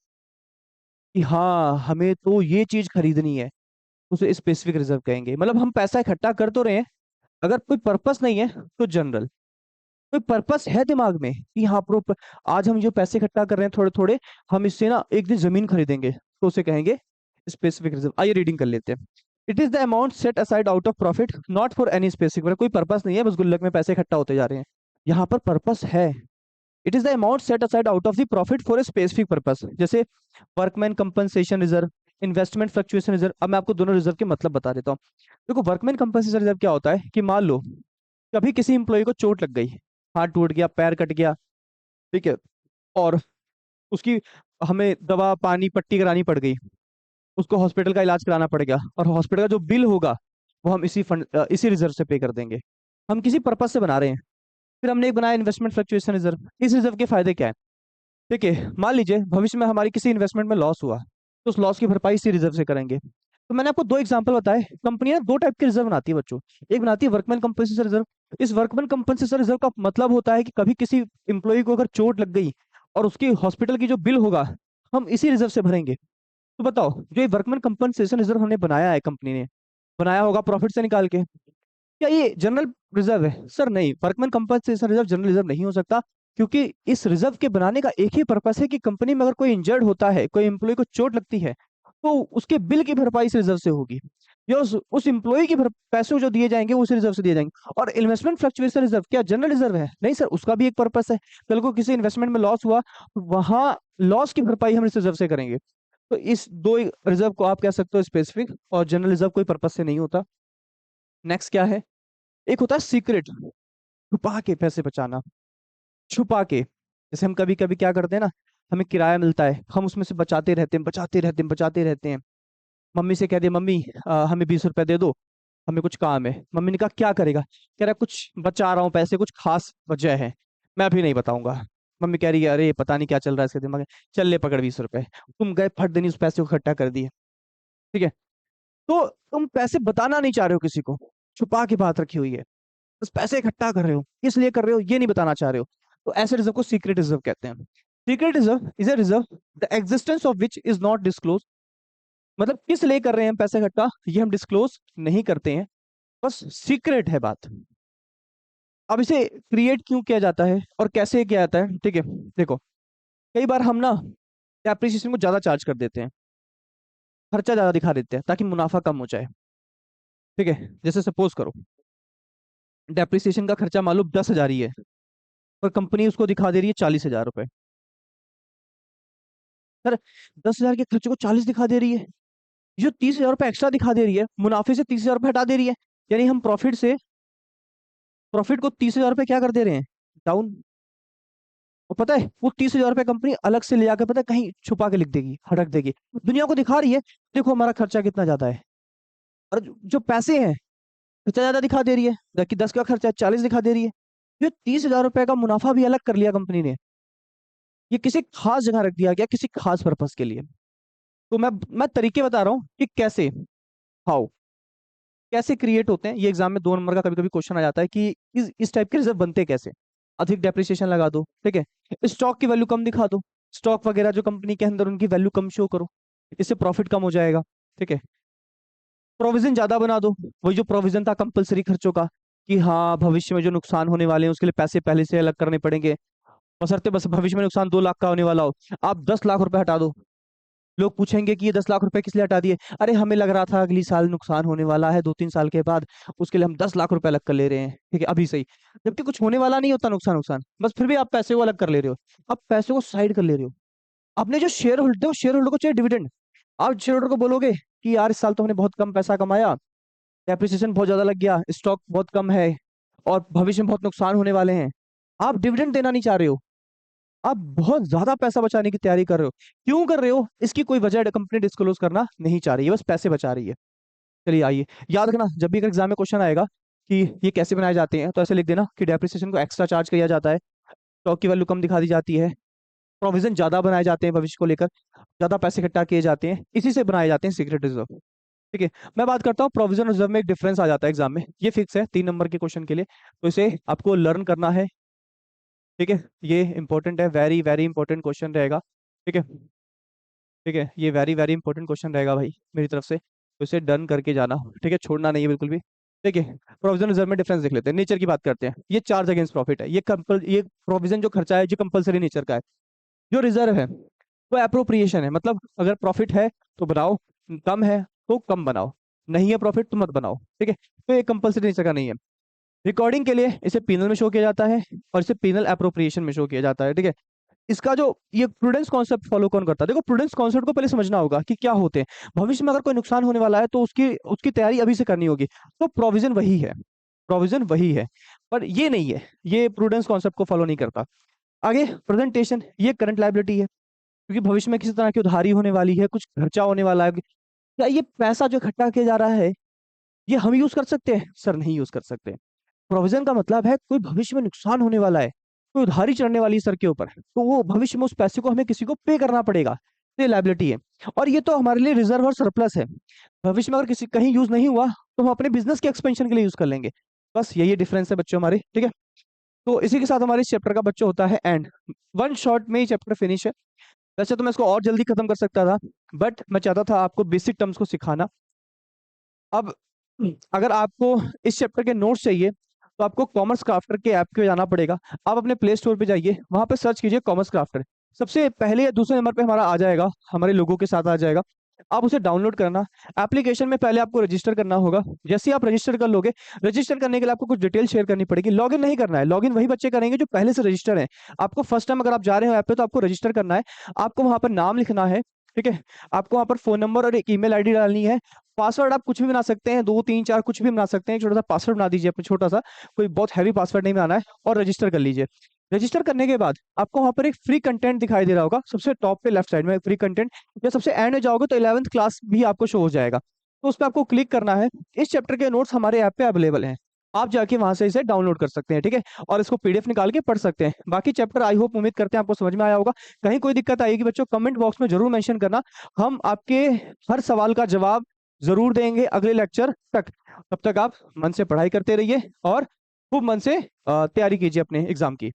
कि हाँ हमें तो ये चीज खरीदनी है, उसे स्पेसिफिक रिजर्व कहेंगे। मतलब हम पैसा इकट्ठा कर तो रहे हैं, अगर कोई पर्पस नहीं है तो जनरल। कोई पर्पस है दिमाग में कि हाँ प्रो, आज हम जो पैसे इकट्ठा कर रहे हैं थोड़े थोड़े, हम इससे ना एक दिन जमीन खरीदेंगे, तो उसे कहेंगे स्पेसिफिक रिजर्व। आइए रीडिंग कर लेते हैं। It is the amount set aside out of profit not for any specific. मतलब कोई पर्पस नहीं है, बस गुल्लक में पैसे इकट्ठा होते जा रहे हैं। यहाँ पर पर्पस है, it is the amount set aside out of the profit for a specific purpose, जैसे workman compensation reserve, investment fluctuation reserve. अब मैं आपको दोनों रिजर्व के मतलब बता देता हूँ। देखो, वर्कमैन कंपनसेशन रिजर्व क्या होता है कि मान लो कभी किसी इंप्लॉय को चोट लग गई, हाथ टूट गया, पैर कट गया, ठीक है, और उसकी हमें दवा पानी पट्टी करानी पड़ गई, उसको हॉस्पिटल का इलाज कराना पड़ गया, और हॉस्पिटल का जो बिल होगा वो हम इसी रिजर्व से पे कर देंगे। हम किसी पर्पज से बना रहे हैं। फिर हमने एक बनाया इन्वेस्टमेंट फ्लक्चुएशन रिजर्व। इस रिजर्व के फायदे क्या है? ठीक है, मान लीजिए भविष्य में हमारी किसी इन्वेस्टमेंट में लॉस हुआ, तो उस लॉस की भरपाई इसी रिजर्व से करेंगे। तो मैंने आपको दो एग्जांपल बताए। कंपनी ना दो टाइप के रिजर्व बनाती है बच्चों। एक बनाती है वर्कमैन कंपनसेशन रिजर्व। इस वर्कमैन कंपनसेशन रिजर्व का मतलब होता है कि कभी किसी एम्प्लॉय को अगर चोट लग गई और उसकी हॉस्पिटल की जो बिल होगा हम इसी रिजर्व से भरेंगे। तो बताओ, जो ये वर्कमैन कंपनसेशन रिजर्व हमने बनाया है, कंपनी ने बनाया होगा प्रॉफिट से निकाल के, क्या ये जनरल रिजर्व है? सर नहीं, workman compensation reserve general reserve नहीं हो सकता, क्योंकि इस रिजर्व के बनाने का एक ही पर्पस है कि कंपनी में अगर कोई इंजर्ड होता है, कोई एम्प्लॉय को चोट लगती है, तो उसके बिल की भरपाई इस रिजर्व से होगी, या उस एम्प्लॉय की पैसे जो दिए जाएंगे वो उस रिजर्व से दिए जाएंगे। और इन्वेस्टमेंट फ्लक्चुएशन रिजर्व क्या जनरल रिजर्व है? नहीं सर, उसका भी एक पर्पस है। कल को किसी इन्वेस्टमेंट में लॉस हुआ, वहां लॉस की भरपाई हम इस रिजर्व से करेंगे। तो इस दो रिजर्व को आप कह सकते हो स्पेसिफिक, और जनरल रिजर्व कोई पर्पस से नहीं होता। नेक्स्ट क्या है? एक होता है सीक्रेट, छुपा के पैसे बचाना, छुपा के। जैसे हम कभी कभी क्या करते हैं ना, हमें किराया मिलता है, हम उसमें से बचाते रहते हैं, बचाते रहते हैं, बचाते रहते हैं। मम्मी से कह दिया, मम्मी हमें 20 रुपए दे दो, हमें कुछ काम है। मम्मी ने कहा क्या करेगा? कह रहा कुछ बचा रहा हूँ पैसे, कुछ खास वजह है, मैं अभी नहीं बताऊंगा। मम्मी कह रही है अरे पता नहीं क्या चल रहा है इसके दिमाग में, चल ले पकड़ 20 रुपए। तुम गए, फट देनी उस पैसे को इकट्ठा कर दिए, ठीक है। तो तुम पैसे बताना नहीं चाह रहे हो किसी को, छुपा के बात रखी हुई है, बस पैसे इकट्ठा कर रहे हो, किस लिए कर रहे हो ये नहीं बताना चाह रहे हो। तो ऐसे रिजर्व को सीक्रेट रिजर्व कहते हैं। Secret reserve is a reserve the existence of which is not disclose. मतलब किस लिए कर रहे हैं हम पैसे इकट्ठा, ये हम डिस्क्लोज नहीं करते हैं, बस सीक्रेट है बात। अब इसे क्रिएट क्यों किया जाता है और कैसे किया जाता है, ठीक है। देखो, कई बार हम ना डेप्रिसिएशन को ज्यादा चार्ज कर देते हैं, खर्चा ज्यादा दिखा देते हैं ताकि मुनाफा कम हो जाए, ठीक है। जैसे सपोज करो, डेप्रिसिएशन का खर्चा मान लो 10,000 ही है, और कंपनी उसको दिखा दे रही है 40,000 रुपए। सर, 10,000 के खर्चे को 40 दिखा दे रही है, जो 30,000 रुपये एक्स्ट्रा दिखा दे रही है, मुनाफे से 30,000 रुपये हटा दे रही है। यानी हम प्रॉफिट को 30,000 रुपये क्या कर दे रहे हैं, डाउन। और पता है वो 30,000 रुपये कंपनी अलग से ले जाकर पता है कहीं छुपा के लिख देगी, हटक देगी, दुनिया को दिखा रही है देखो हमारा खर्चा कितना ज्यादा है। और जो पैसे हैं, खर्चा ज्यादा दिखा दे रही है, जबकि 10 का खर्चा 40 दिखा दे रही है। ये 30,000 रुपये का मुनाफा भी अलग कर लिया कंपनी ने, ये किसी खास जगह रख दिया गया, किसी खास पर्पस के लिए। तो मैं तरीके बता रहा हूँ कि कैसे, हाउ, कैसे क्रिएट होते हैं। ये एग्जाम में 2 नंबर का कभी कभी क्वेश्चन आ जाता है कि इस टाइप के रिजर्व बनते कैसे। अधिक डेप्रिसिएशन लगा दो, ठीक है, स्टॉक की वैल्यू कम दिखा दो, स्टॉक वगैरह जो कंपनी के अंदर उनकी वैल्यू कम शो करो, इससे प्रॉफिट कम हो जाएगा, ठीक है। प्रोविजन ज्यादा बना दो, वही जो प्रोविजन था कंपलसरी खर्चों का, कि हाँ भविष्य में जो नुकसान होने वाले हैं उसके लिए पैसे पहले से अलग करने पड़ेंगे, बशर्ते बस भविष्य में नुकसान 2 लाख का होने वाला हो, आप 10 लाख रुपए हटा दो। लोग पूछेंगे कि ये 10 लाख रुपए किस लिए हटा दिए? अरे हमें लग रहा था अगली साल नुकसान होने वाला है 2-3 साल के बाद, उसके लिए हम 10 लाख रुपए अलग कर ले रहे हैं, ठीक है, अभी सही। जबकि कुछ होने वाला नहीं होता नुकसान, नुकसान बस, फिर भी आप पैसे को अलग कर ले रहे हो, आप पैसे को साइड कर ले रहे हो। अपने जो शेयर होल्डर हो, शेयर होल्डर को चाहिए डिविडेंड। आप शेयर होल्डर को बोलोगे कि यार इस साल तो हमने बहुत कम पैसा कमाया, डेप्रिसिएशन बहुत ज्यादा लग गया, स्टॉक बहुत कम है, और भविष्य में बहुत नुकसान होने वाले हैं, आप डिविडेंड देना नहीं चाह रहे हो, आप बहुत ज्यादा पैसा बचाने की तैयारी कर रहे हो। क्यों कर रहे हो, इसकी कोई वजह कंपनी डिस्क्लोज करना नहीं चाह रही है, बस पैसे बचा रही है। चलिए आइए, याद रखना जब भी अगर एग्जाम में क्वेश्चन आएगा कि ये कैसे बनाए जाते हैं, तो ऐसे लिख देना कि डेप्रिसिएशन को एक्स्ट्रा चार्ज किया जाता है, स्टॉक की वैल्यू कम दिखा दी जाती है, प्रोविजन ज्यादा बनाए जाते हैं भविष्य को लेकर, ज्यादा पैसे इकट्ठा किए जाते हैं, इसी से बनाए जाते हैं सीक्रेट रिजर्व, ठीक है। मैं बात करता हूँ प्रोविजन रिजर्व में एक डिफरेंस आ जाता है एग्जाम में, ये फिक्स है 3 नंबर के क्वेश्चन के लिए, तो इसे आपको लर्न करना है, ठीक है। ये इंपॉर्टेंट है, वेरी वेरी इंपॉर्टेंट क्वेश्चन रहेगा, ठीक है, ठीक है, ये वेरी वेरी इंपॉर्टेंट क्वेश्चन रहेगा भाई मेरी तरफ से, तो इसे डन करके जाना, ठीक है, छोड़ना नहीं है बिल्कुल भी। देखिए, प्रोविजन रिजर्व में डिफरेंस देख लेते हैं, नेचर की बात करते हैं। ये चार्ज अगेंस्ट प्रॉफिट है, ये प्रोविजन जो खर्चा है जो कंपलसरी नेचर का है। जो रिजर्व है वो एप्रोप्रिएशन है, मतलब अगर प्रॉफिट है तो बनाओ, कम है तो कम बनाओ, नहीं है प्रॉफिट तो मत बनाओ, ठीक है। तो ये कंपलसरी नेचर का नहीं है। रिकॉर्डिंग के लिए इसे पीनल में शो किया जाता है और इसे पीनल अप्रोप्रिएशन में शो किया जाता है, ठीक है। इसका जो ये प्रूडेंस कॉन्सेप्ट फॉलो कौन करता है? देखो, प्रूडेंस कॉन्सेप्ट को पहले समझना होगा कि क्या होते हैं। भविष्य में अगर कोई नुकसान होने वाला है तो उसकी उसकी तैयारी अभी से करनी होगी, तो प्रोविजन वही है, प्रोविजन वही है, पर ये नहीं है, ये प्रूडेंस कॉन्सेप्ट को फॉलो नहीं करता। आगे प्रेजेंटेशन, ये करंट लायबिलिटी है, क्योंकि भविष्य में किसी तरह की उधारी होने वाली है, कुछ खर्चा होने वाला है, क्या ये पैसा जो इकट्ठा किया जा रहा है ये हम यूज कर सकते हैं? सर नहीं यूज कर सकते। प्रोविजन का मतलब है कोई भविष्य में नुकसान होने वाला है, कोई उधारी चढ़ने वाली है सर के ऊपर, तो वो भविष्य में उस पैसे को हमें किसी को पे करना पड़ेगा, तो ये लायबिलिटी है। और ये तो हमारे लिए रिजर्व और सरप्लस है, भविष्य में अगर किसी कहीं यूज नहीं हुआ तो हम अपने बिजनेस के एक्सपेंशन के लिए यूज कर लेंगे। बस यही डिफरेंस है बच्चों हमारे, ठीक है। तो इसी के साथ हमारे इस चैप्टर का बच्चों होता है एंड। वन शॉट में ये चैप्टर फिनिश है। वैसे तो मैं इसको और जल्दी खत्म कर सकता था, बट मैं चाहता था आपको बेसिक टर्म्स को सिखाना। अब अगर आपको इस चैप्टर के नोट्स चाहिए तो आपको कॉमर्स क्राफ्टर के ऐप पे जाना पड़ेगा। आप अपने प्ले स्टोर पे जाइए, वहां पे सर्च कीजिए कॉमर्स क्राफ्टर, सबसे पहले या दूसरे नंबर पे हमारा आ जाएगा, हमारे लोगों के साथ आ जाएगा। आप उसे डाउनलोड करना। एप्लीकेशन में पहले आपको रजिस्टर करना होगा। जैसे ही आप रजिस्टर कर लोगे, रजिस्टर करने के लिए आपको कुछ डिटेल शेयर करनी पड़ेगी। लॉगिन नहीं करना है, लॉगिन वही बच्चे करेंगे जो पहले से रजिस्टर हैं। आपको फर्स्ट टाइम अगर आप जा रहे हो ऐप पे तो आपको रजिस्टर करना है। आपको वहां पर नाम लिखना है, ठीक है। आपको वहां पर फोन नंबर और एक ईमेल आईडी डालनी है। पासवर्ड आप कुछ भी बना सकते हैं, 2 3 4 कुछ भी बना सकते हैं। एक छोटा सा पासवर्ड बना दीजिए अपना, छोटा सा, कोई बहुत हैवी पासवर्ड नहीं बनाना है, और रजिस्टर कर लीजिए। रजिस्टर करने के बाद आपको वहां पर एक फ्री कंटेंट दिखाई दे रहा होगा, सबसे टॉप पे लेफ्ट साइड में फ्री कंटेंट, या सबसे एंड में जाओगे तो 11th क्लास भी आपको शो हो जाएगा, तो उस पर आपको क्लिक करना है। इस चैप्टर के नोट्स हमारे ऐप पे अवेलेबल हैं, आप जाके वहां से इसे डाउनलोड कर सकते हैं, ठीक है, और इसको पीडीएफ निकाल के पढ़ सकते हैं। बाकी चैप्टर आई होप, उम्मीद करते हैं आपको समझ में आया होगा। कहीं कोई दिक्कत आएगी बच्चों, कमेंट बॉक्स में जरूर मेंशन करना, हम आपके हर सवाल का जवाब जरूर देंगे अगले लेक्चर तक। तब तक आप मन से पढ़ाई करते रहिए और खूब मन से तैयारी कीजिए अपने एग्जाम की।